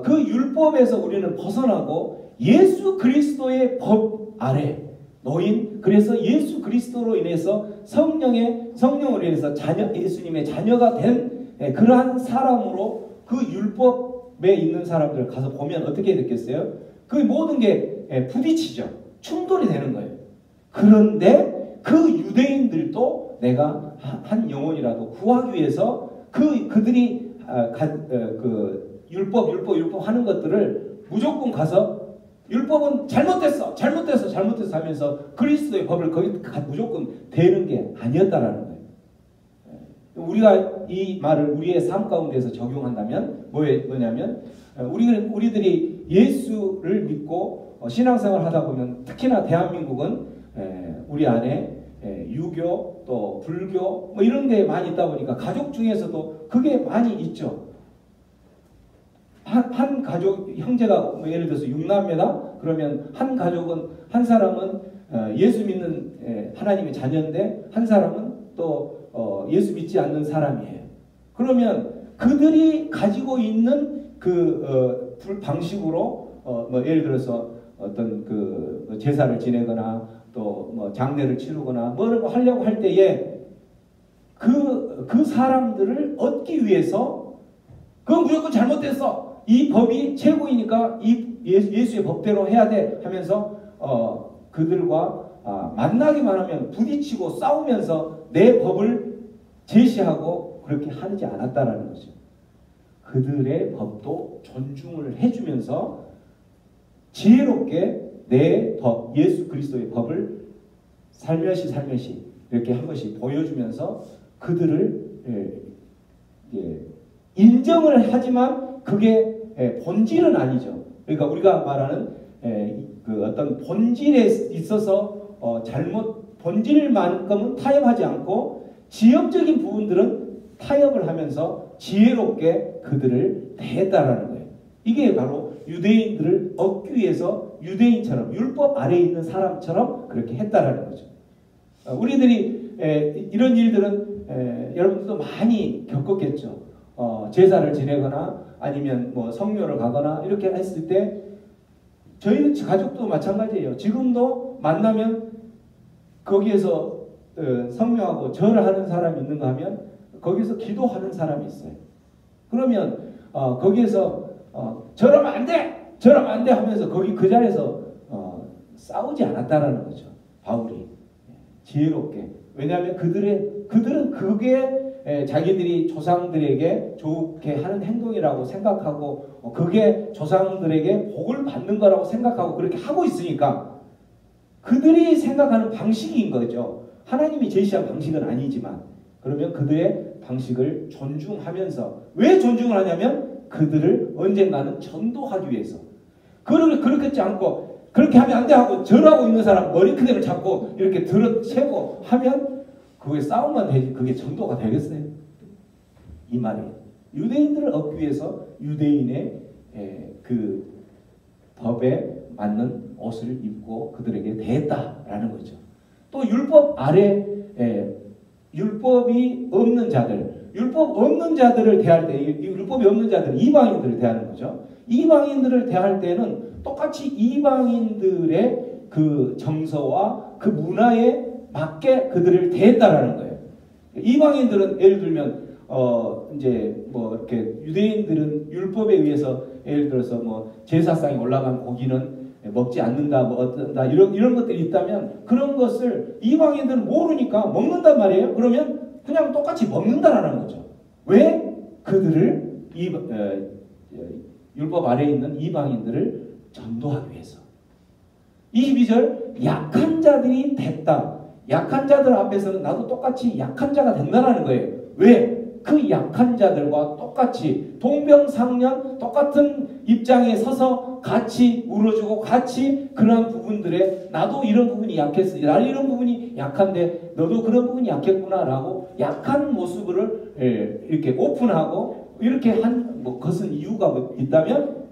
그 율법에서 우리는 벗어나고 예수 그리스도의 법 아래 놓인 그래서 예수 그리스도로 인해서 성령으로 인해서 예수님의 자녀가 된 그러한 사람으로 그 율법에 있는 사람들 가서 보면 어떻게 느꼈어요? 그 모든 게 부딪히죠. 충돌이 되는 거예요. 그런데 그 유대인들도 내가 한 영혼이라도 구하기 위해서 그들이 그 율법 하는 것들을 무조건 가서 율법은 잘못됐어 하면서 그리스도의 법을 거기 무조건 대는 게 아니었다라는 거예요. 우리가 이 말을 우리의 삶 가운데서 적용한다면 뭐냐면 우리들이 예수를 믿고 신앙생활을 하다 보면 특히나 대한민국은 우리 안에 유교 또 불교 뭐 이런 게 많이 있다 보니까 가족 중에서도 그게 많이 있죠. 한 가족 형제가 뭐 예를 들어서 6남매다 그러면 한 가족은 한 사람은 예수 믿는 하나님의 자녀인데 한 사람은 또 예수 믿지 않는 사람이에요. 그러면 그들이 가지고 있는 그 방식으로 뭐 예를 들어서 어떤 그 제사를 지내거나 또 뭐 장례를 치르거나 뭐 하려고 할 때에 그 사람들을 얻기 위해서 그건 무조건 잘못됐어. 이 법이 최고이니까 이 예수의 법대로 해야 돼 하면서 그들과 만나기만 하면 부딪히고 싸우면서 내 법을 제시하고 그렇게 하지 않았다라는 거죠. 그들의 법도 존중을 해주면서 지혜롭게 내 법, 예수 그리스도의 법을 살며시 이렇게 한 번씩 보여주면서 그들을 인정을 하지만 그게 본질은 아니죠. 그러니까 우리가 말하는 그 어떤 본질에 있어서 본질만큼은 타협하지 않고 지역적인 부분들은 타협을 하면서 지혜롭게 그들을 대했다라는 거예요. 이게 바로 유대인들을 얻기 위해서 유대인처럼 율법 아래에 있는 사람처럼 그렇게 했다라는 거죠. 우리들이 이런 일들은 여러분들도 많이 겪었겠죠. 제사를 지내거나 아니면 뭐 성묘를 가거나 이렇게 했을 때 저희 가족도 마찬가지예요. 지금도 만나면 거기에서 성묘하고 절을 하는 사람이 있는가 하면 거기서 기도하는 사람이 있어요. 그러면 거기에서 저러면 안 돼! 저러면 안 돼! 하면서 거기 그 자리에서 싸우지 않았다라는 거죠. 바울이 지혜롭게. 왜냐하면 그들은 그게 자기들이 조상들에게 좋게 하는 행동이라고 생각하고 그게 조상들에게 복을 받는 거라고 생각하고 그렇게 하고 있으니까 그들이 생각하는 방식인 거죠. 하나님이 제시한 방식은 아니지만 그러면 그들의 방식을 존중하면서 왜 존중을 하냐면 그들을 언젠가는 전도하기 위해서 그렇겠지 않고 그렇게 하면 안 돼 하고 절하고 있는 사람 머리 그대로 잡고 이렇게 들어채고 하면 그게 싸움만 되지 그게 전도가 되겠어요? 이 말이에요. 유대인들을 얻기 위해서 유대인의 그 법에 맞는 옷을 입고 그들에게 대했다라는 거죠. 또 율법 아래 율법이 없는 자들, 율법 없는 자들을 대할 때 율법이 없는 자들 이방인들을 대하는 거죠. 이방인들을 대할 때는 똑같이 이방인들의 그 정서와 그 문화에 맞게 그들을 대했다라는 거예요. 이방인들은 예를 들면 이제 뭐 이렇게 유대인들은 율법에 의해서 예를 들어서 뭐 제사상에 올라간 고기는 먹지 않는다, 뭐 어떤다 이런 것들이 있다면 그런 것을 이방인들은 모르니까 먹는단 말이에요. 그러면 그냥 똑같이 먹는다라는 거죠. 왜? 그들을 율법 아래에 있는 이방인들을 전도하기 위해서. 22절 약한 자들이 됐다. 약한 자들 앞에서는 나도 똑같이 약한 자가 된다는 거예요. 왜? 그 약한 자들과 똑같이 동병상련 똑같은 입장에 서서 같이 울어주고 같이 그러한 부분들에 나도 이런 부분이 약했어. 나는 이런 부분이 약한데 너도 그런 부분이 약했구나 라고 약한 모습을 이렇게 오픈하고 이렇게 한 것은 이유가 있다면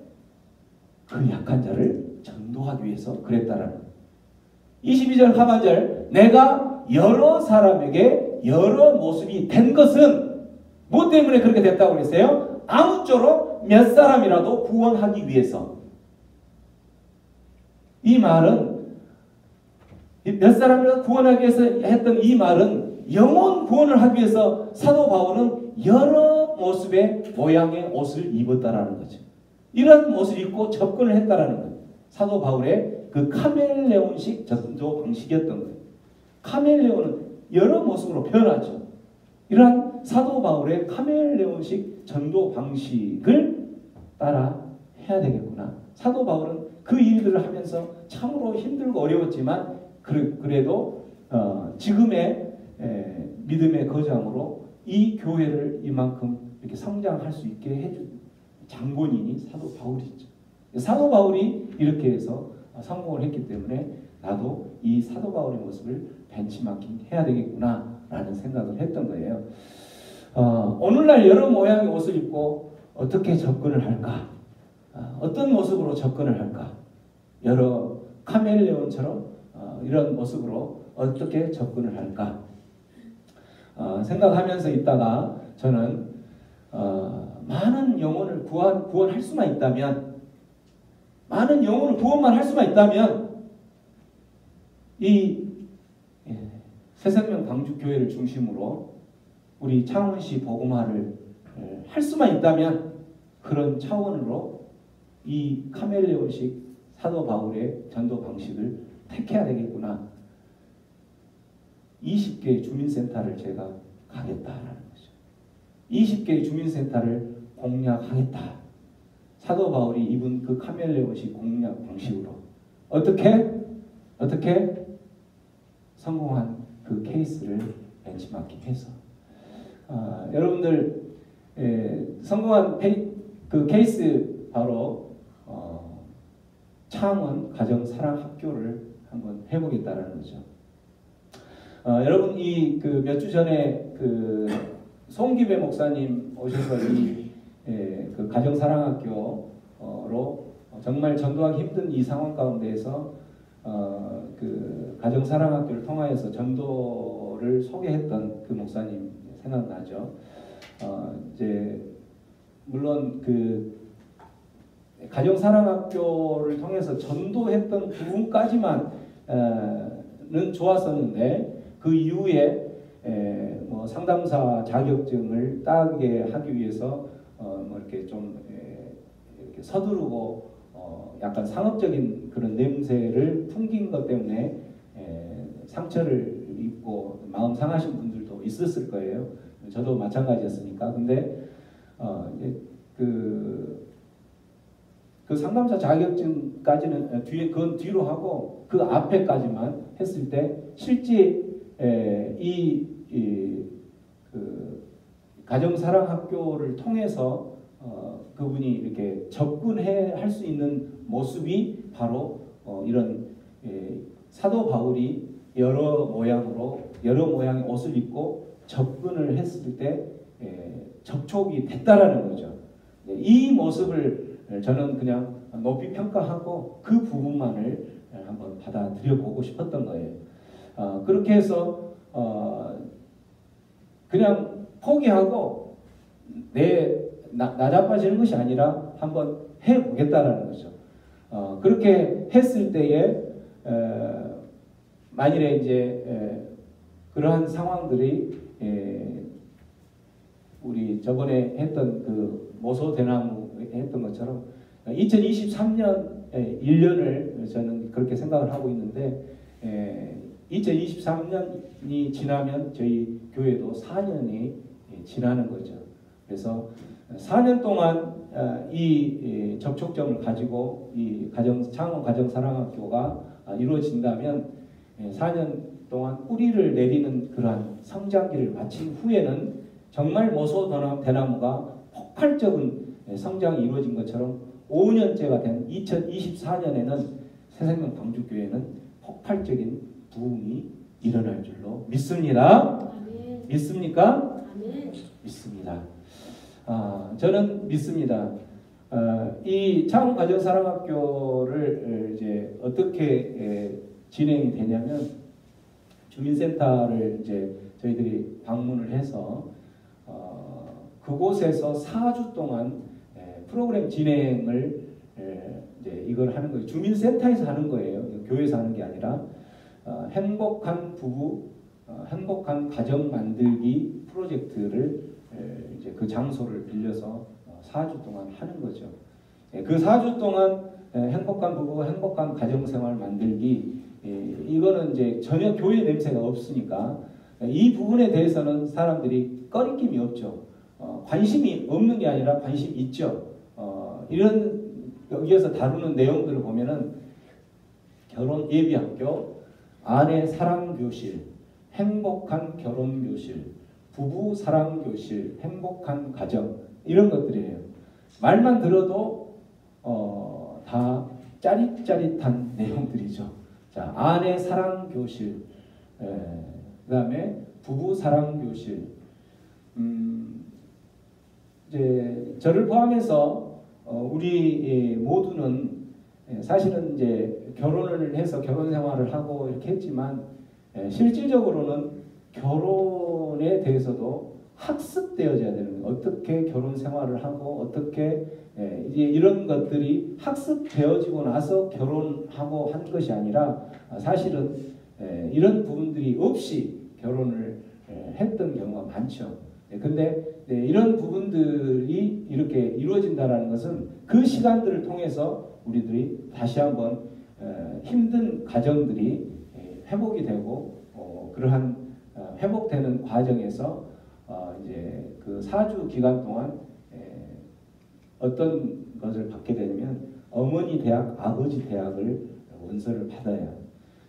그 약한 자를 전도하기 위해서 그랬다라는 거예요. 22절 하반절 내가 여러 사람에게 여러 모습이 된 것은 뭐 때문에 그렇게 됐다고 그랬어요? 아무쪼록 몇 사람이라도 구원하기 위해서. 이 말은 몇 사람이라도 구원하기 위해서 했던 이 말은 영혼 구원을 하기 위해서 사도 바울은 여러 모습의 모양의 옷을 입었다라는 거죠. 이런 모습을 입고 접근을 했다라는 거예요. 사도 바울의 그 카멜레온식 전도 방식이었던 거예요. 카멜레온은 여러 모습으로 변하죠. 이러한 사도 바울의 카멜레온식 전도 방식을 따라 해야 되겠구나. 사도 바울은 그 일들을 하면서 참으로 힘들고 어려웠지만 그래도 지금의 믿음의 거장으로 이 교회를 이만큼 이렇게 성장할 수 있게 해준 장본인이 사도 바울이죠. 사도 바울이 이렇게 해서 성공을 했기 때문에 나도 이 사도 바울의 모습을 벤치마킹 해야 되겠구나 라는 생각을 했던 거예요. 오늘날 여러 모양의 옷을 입고 어떻게 접근을 할까? 어떤 모습으로 접근을 할까? 여러 카멜레온처럼 이런 모습으로 어떻게 접근을 할까? 생각하면서 있다가 저는 많은 영혼을 구원할 수만 있다면, 많은 영혼을 구원만 할 수만 있다면 이 새생명 광주교회를 중심으로 우리 창원시 복음화를 할 수만 있다면 그런 차원으로 이 카멜레온식 사도 바울의 전도 방식을 택해야 되겠구나. 20개의 주민센터를 제가 가겠다라는 거죠. 20개의 주민센터를 공략하겠다. 사도 바울이 입은 그 카멜레온식 공략 방식으로 어떻게 성공한 그 케이스를 벤치마킹해서 여러분들 성공한 그 케이스 바로 창원 가정사랑학교를 한번 해보겠다라는 거죠. 여러분 이 그 몇 주 전에 그 송기배 목사님 오셔서 그 가정사랑학교로 정말 전도하기 힘든 이 상황 가운데에서 그 가정사랑학교를 통하여서 전도를 소개했던 그 목사님 생각나죠. 이제 물론 그 가정사랑학교를 통해서 전도했던 부분까지만은 좋았었는데 그 이후에 뭐 상담사 자격증을 따게 하기 위해서 뭐 이렇게 좀 이렇게 서두르고 약간 상업적인 그런 냄새를 풍긴 것 때문에 상처를 입고 마음 상하신 분들도 있었을 거예요. 저도 마찬가지였으니까. 근데 그 상담사 자격증까지는 그건 뒤로 하고 그 앞에까지만 했을 때 실제 그 가정사랑학교를 통해서 그분이 이렇게 접근해 할 수 있는 모습이 바로 이런 사도 바울이 여러 모양의 옷을 입고 접근을 했을 때 접촉이 됐다라는 거죠. 이 모습을 저는 그냥 높이 평가하고 그 부분만을 한번 받아들여 보고 싶었던 거예요. 그렇게 해서 그냥 포기하고 나 자빠지는 것이 아니라 한번 해보겠다라는 거죠. 그렇게 했을 때에 만일에 이제 그러한 상황들이 우리 저번에 했던 그 모소 대나무 했던 것처럼 2023년 1년을 저는 그렇게 생각을 하고 있는데 2023년이 지나면 저희 교회도 4년이 지나는 거죠. 그래서 4년 동안 이 접촉점을 가지고 이 창원 가정사랑학교가 이루어진다면 4년 동안 뿌리를 내리는 그러한 성장기를 마친 후에는 정말 모소 대나무가 폭발적인 성장이 이루어진 것처럼 5년째가 된 2024년에는 새생명 광주교회는 폭발적인 부흥이 일어날 줄로 믿습니다. 아멘. 믿습니까? 아멘. 믿습니다. 저는 믿습니다. 이 창원 가정사랑학교를 이제 어떻게 진행이 되냐면 주민센터를 이제 저희들이 방문을 해서 그곳에서 4주 동안 프로그램 진행을 이제 이걸 하는 거예요. 주민센터에서 하는 거예요. 교회에서 하는 게 아니라 행복한 부부, 행복한 가정 만들기 프로젝트를 이제 그 장소를 빌려서 4주 동안 하는 거죠. 그 4주 동안 행복한 부부, 행복한 가정생활 만들기 이거는 이제 전혀 교회 냄새가 없으니까 이 부분에 대해서는 사람들이 꺼리낌이 없죠. 관심이 없는 게 아니라 관심이 있죠. 이런 여기에서 다루는 내용들을 보면은 결혼 예비학교, 아내 사랑교실, 행복한 결혼교실, 부부 사랑교실, 행복한 가정 이런 것들이에요. 말만 들어도 다 짜릿짜릿한 내용들이죠. 자, 아내 사랑교실, 그 다음에 부부 사랑교실, 이제 저를 포함해서 우리 모두는 사실은 이제 결혼을 해서 결혼 생활을 하고 이렇게 했지만 실질적으로는 결혼에 대해서도 학습되어져야 되는 거예요. 어떻게 결혼 생활을 하고 어떻게 이제 이런 것들이 학습되어지고 나서 결혼하고 한 것이 아니라 사실은 이런 부분들이 없이 결혼을 했던 경우가 많죠. 근데 이런 부분들이 이렇게 이루어진다는 것은 그 시간들을 통해서 우리들이 다시 한번 힘든 가정들이 회복이 되고 그러한 회복되는 과정에서 이제 그 4주 기간 동안 어떤 것을 받게 되냐면 어머니 대학, 아버지 대학을 원서를 받아야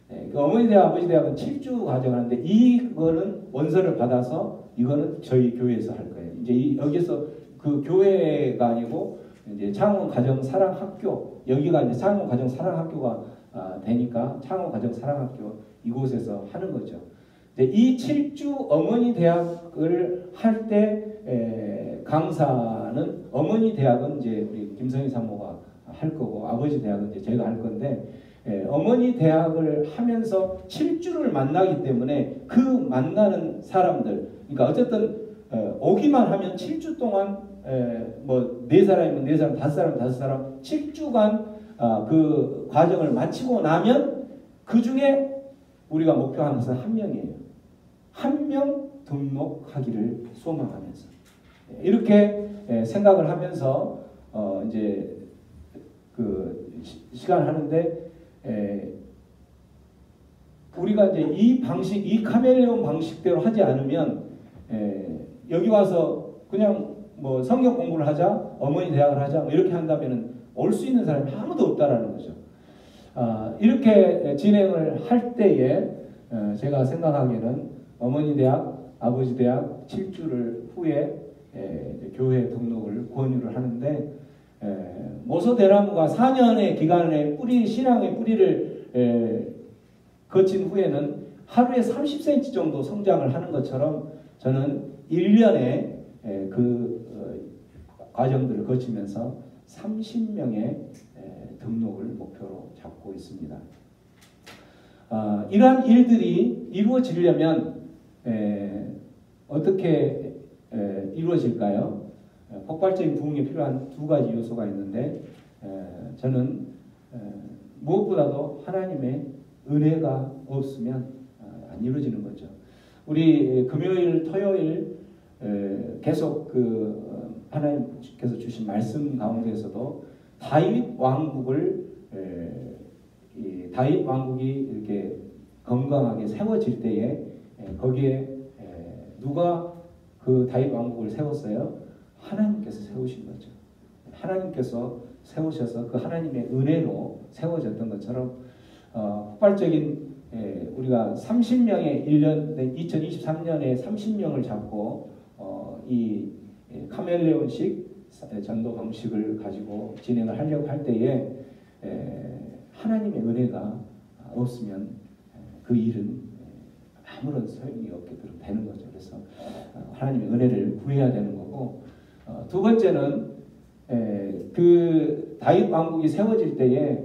그 어머니 대학, 아버지 대학은 7주 과정을 하는데 이거는 원서를 받아서 이거는 저희 교회에서 할 거예요. 이제 여기서 그 교회가 아니고 이제 창원 가정 사랑 학교 여기가 이제 창원 가정 사랑 학교가 되니까 창원 가정 사랑 학교 이곳에서 하는 거죠. 이 7주 어머니 대학을 할 때 강사는 어머니 대학은 이제 우리 김성희 사모가 할 거고 아버지 대학은 이제 제가 할 건데 어머니 대학을 하면서 7주를 만나기 때문에 그 만나는 사람들 그러니까 어쨌든 오기만 하면 7주 동안 뭐 4사람이면 4사람, 5사람, 5사람 7주간 그 과정을 마치고 나면 그 중에 우리가 목표하는 것은 한 명이에요. 한 명 등록하기를 소망하면서 이렇게 생각을 하면서 이제 그 시간을 하는데 우리가 이제 이 방식, 이 카멜레온 방식대로 하지 않으면 여기 와서 그냥 뭐 성경 공부를 하자, 어머니 대학을 하자 뭐 이렇게 한다면은 올 수 있는 사람이 아무도 없다라는 거죠. 이렇게 진행을 할 때에 제가 생각하기에는 어머니 대학, 아버지 대학 7주를 후에 교회 등록을 권유를 하는데 모소대나무가 4년의 기간에 신앙의 뿌리를 거친 후에는 하루에 30cm 정도 성장을 하는 것처럼 저는 1년에 그 과정들을 거치면서 30명의 등록을 목표로 잡고 있습니다. 이러한 일들이 이루어지려면 어떻게 이루어질까요? 폭발적인 부흥에 필요한 2가지 요소가 있는데 저는 무엇보다도 하나님의 은혜가 없으면 안 이루어지는 거죠. 우리 금요일, 토요일 계속 그 하나님께서 주신 말씀 가운데서도 다윗 왕국을 다윗 왕국이 이렇게 건강하게 세워질 때에 거기에 누가 그 다윗 왕국을 세웠어요? 하나님께서 세우신 거죠. 하나님께서 세우셔서 그 하나님의 은혜로 세워졌던 것처럼 폭발적인 우리가 30명의 1년 2023년에 30명을 잡고 이 카멜레온식 전도 방식을 가지고 진행을 하려고 할 때에 하나님의 은혜가 없으면 그 일은 아무런 소용이 없게 되는 거죠. 그래서 하나님의 은혜를 구해야 되는 거고 2번째는 그 다윗 왕국이 세워질 때에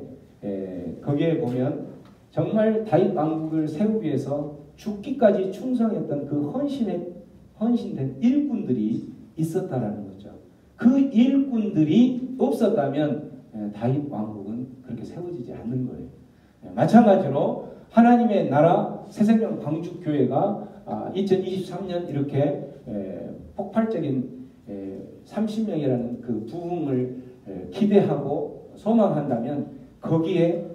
거기에 보면 정말 다윗 왕국을 세우기 위해서 죽기까지 충성했던 그 헌신된 일꾼들이 있었다라는 거죠. 그 일꾼들이 없었다면 다윗 왕국은 그렇게 세워지지 않는 거예요. 마찬가지로 하나님의 나라 새생명 광주교회가 2023년 이렇게 폭발적인 30명이라는 그 부흥을 기대하고 소망한다면 거기에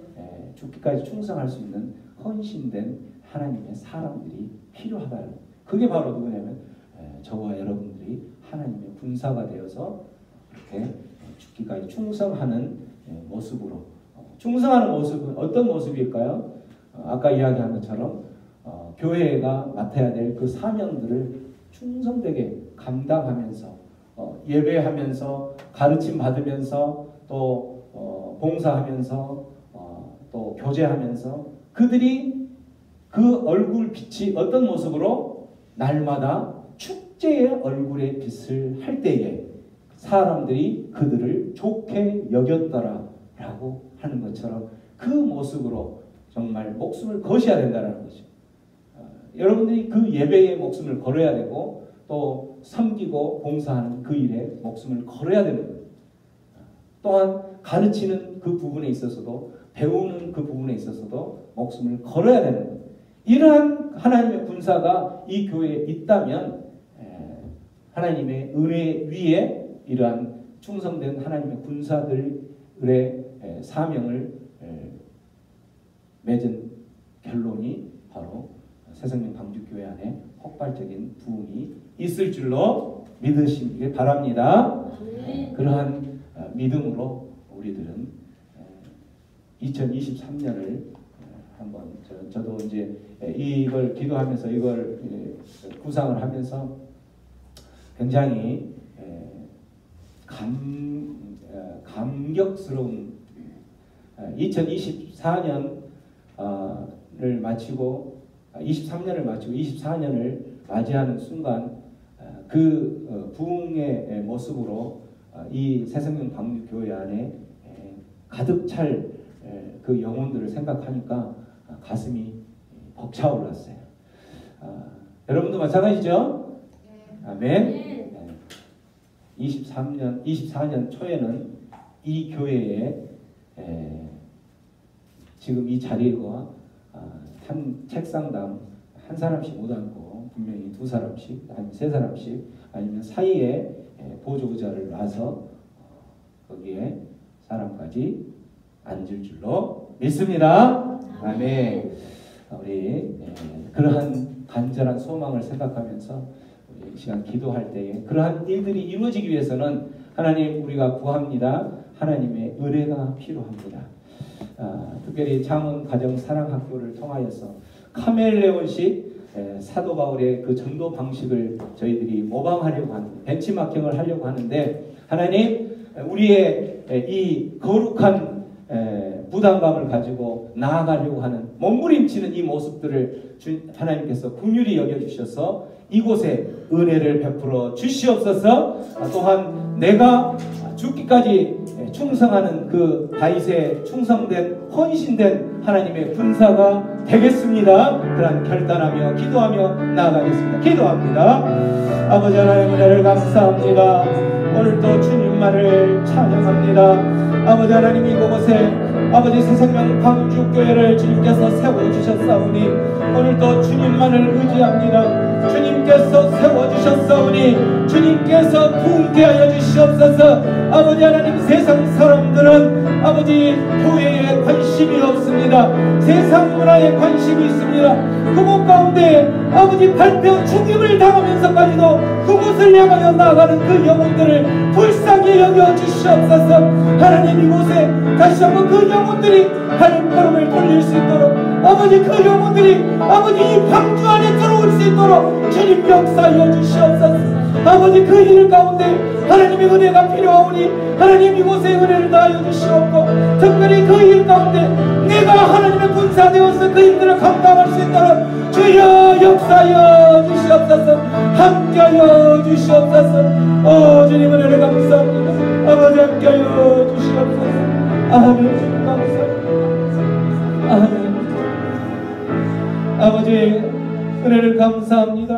죽기까지 충성할 수 있는 헌신된 하나님의 사람들이 필요하다. 그게 바로 누구냐면 저와 여러분들이 하나님의 군사가 되어서 이렇게 죽기까지 충성하는 모습으로 충성하는 모습은 어떤 모습일까요? 아까 이야기한 것처럼 교회가 맡아야 될 그 사명들을 충성되게 감당하면서 예배하면서 가르침 받으면서 또 봉사하면서 또 교제하면서 그들이 그 얼굴 빛이 어떤 모습으로 날마다 축제의 얼굴의 빛을 할 때에 사람들이 그들을 좋게 여겼더라 라고 하는 것처럼 그 모습으로 정말 목숨을 거셔야 된다는 거죠. 여러분들이 그 예배에 목숨을 걸어야 되고 또 섬기고 봉사하는 그 일에 목숨을 걸어야 되는 거예요. 또한 가르치는 그 부분에 있어서도 배우는 그 부분에 있어서도 목숨을 걸어야 되는 거예요. 이러한 하나님의 군사가 이 교회에 있다면 하나님의 은혜 위에 이러한 충성된 하나님의 군사들의 사명을 맺은 결론이 바로 새생명 방주교회 안에 폭발적인 부흥이 있을 줄로 믿으시길 바랍니다. 그러한 믿음으로 우리들은 2023년을 한번 저도 이제 이걸 기도하면서 이걸 구상을 하면서 굉장히 감격스러운 2024년을 마치고 23년을 마치고 24년을 맞이하는 순간 그 부흥의 모습으로 이 새생명 방주교회 안에 가득 찰 그 영혼들을 생각하니까 가슴이 벅차올랐어요. 여러분도 마찬가지죠? 아멘. 24년 초에는 이 교회에 지금 이 자리가 한 책상당 한 사람씩 못 앉고 분명히 두 사람씩 아니면 세 사람씩 아니면 사이에 보조자를 놔서 거기에 사람까지 앉을 줄로 믿습니다. 아멘. 우리 그러한 간절한 소망을 생각하면서 우리 이 시간 기도할 때에 그러한 일들이 이루어지기 위해서는 하나님 우리가 구합니다. 하나님의 은혜가 필요합니다. 특별히 장원 가정 사랑학교를 통하여서 카멜레온식 사도 바울의 그 전도 방식을 저희들이 모방하려고 하는 벤치마킹을 하려고 하는데 하나님 우리의 이 거룩한 부담감을 가지고 나아가려고 하는 몸부림치는 이 모습들을 하나님께서 긍휼히 여겨주셔서 이곳에 은혜를 베풀어 주시옵소서. 또한 내가 죽기까지 충성하는 그 다윗의 충성된 헌신된 하나님의 군사가 되겠습니다. 그런 결단하며 기도하며 나아가겠습니다. 기도합니다. 아버지 하나님 은혜를 감사합니다. 오늘도 주님만을 찬양합니다. 아버지 하나님 이곳에 아버지 새생명 방주교회를 주님께서 세워주셨사오니 오늘도 주님만을 의지합니다. 주님께서 세워주셨사오니 주님께서 부흥케 하여 주시옵소서. 아버지 하나님 세상 사람들은 아버지 교회에 관심이 없습니다. 세상 문화에 관심이 있습니다. 그곳 가운데 아버지 발표 죽임을 당하면서까지도 그곳을 향하여 나아가는 그 영혼들을 불쌍히 여겨 주시옵소서. 하나님 이곳에 다시 한번 그 영혼들이 발걸음을 돌릴 수 있도록 아버지 그 영혼들이 아버지 이 방주 안에 들어올 수 있도록 주님 역사하여 주시옵소서. 아버지 그 일 가운데 하나님의 은혜가 필요하오니 하나님 이곳에 은혜를 다하여 주시옵고 특별히 그 일 가운데 내가 하나님의 군사 되어서 그 일들을 감당할 수 있도록 주여 역사하여 주시옵소서. 함께하여 주시옵소서. 주님 은혜를 감사합니다. 아버지 함께하여 주시옵소서. 아멘. 주님 감사합니다. 아멘. 아버지 은혜를 감사합니다.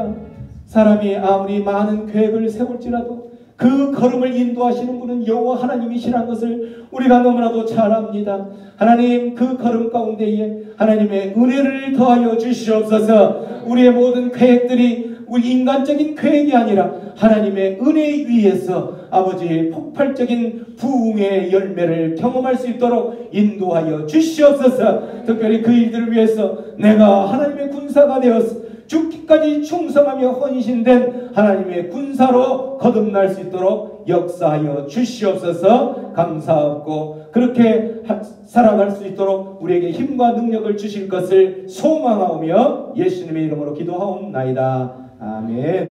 사람이 아무리 많은 계획을 세울지라도 그 걸음을 인도하시는 분은 여호와 하나님이시라는 것을 우리가 너무나도 잘 압니다. 하나님 그 걸음 가운데에 하나님의 은혜를 더하여 주시옵소서. 우리의 모든 계획들이 우리 인간적인 계획이 아니라 하나님의 은혜 위에서 아버지의 폭발적인 부흥의 열매를 경험할 수 있도록 인도하여 주시옵소서. 특별히 그 일들을 위해서 내가 하나님의 군사가 되어서 죽기까지 충성하며 헌신된 하나님의 군사로 거듭날 수 있도록 역사하여 주시옵소서. 감사하고 그렇게 살아갈 수 있도록 우리에게 힘과 능력을 주실 것을 소망하오며 예수님의 이름으로 기도하옵나이다. 아멘.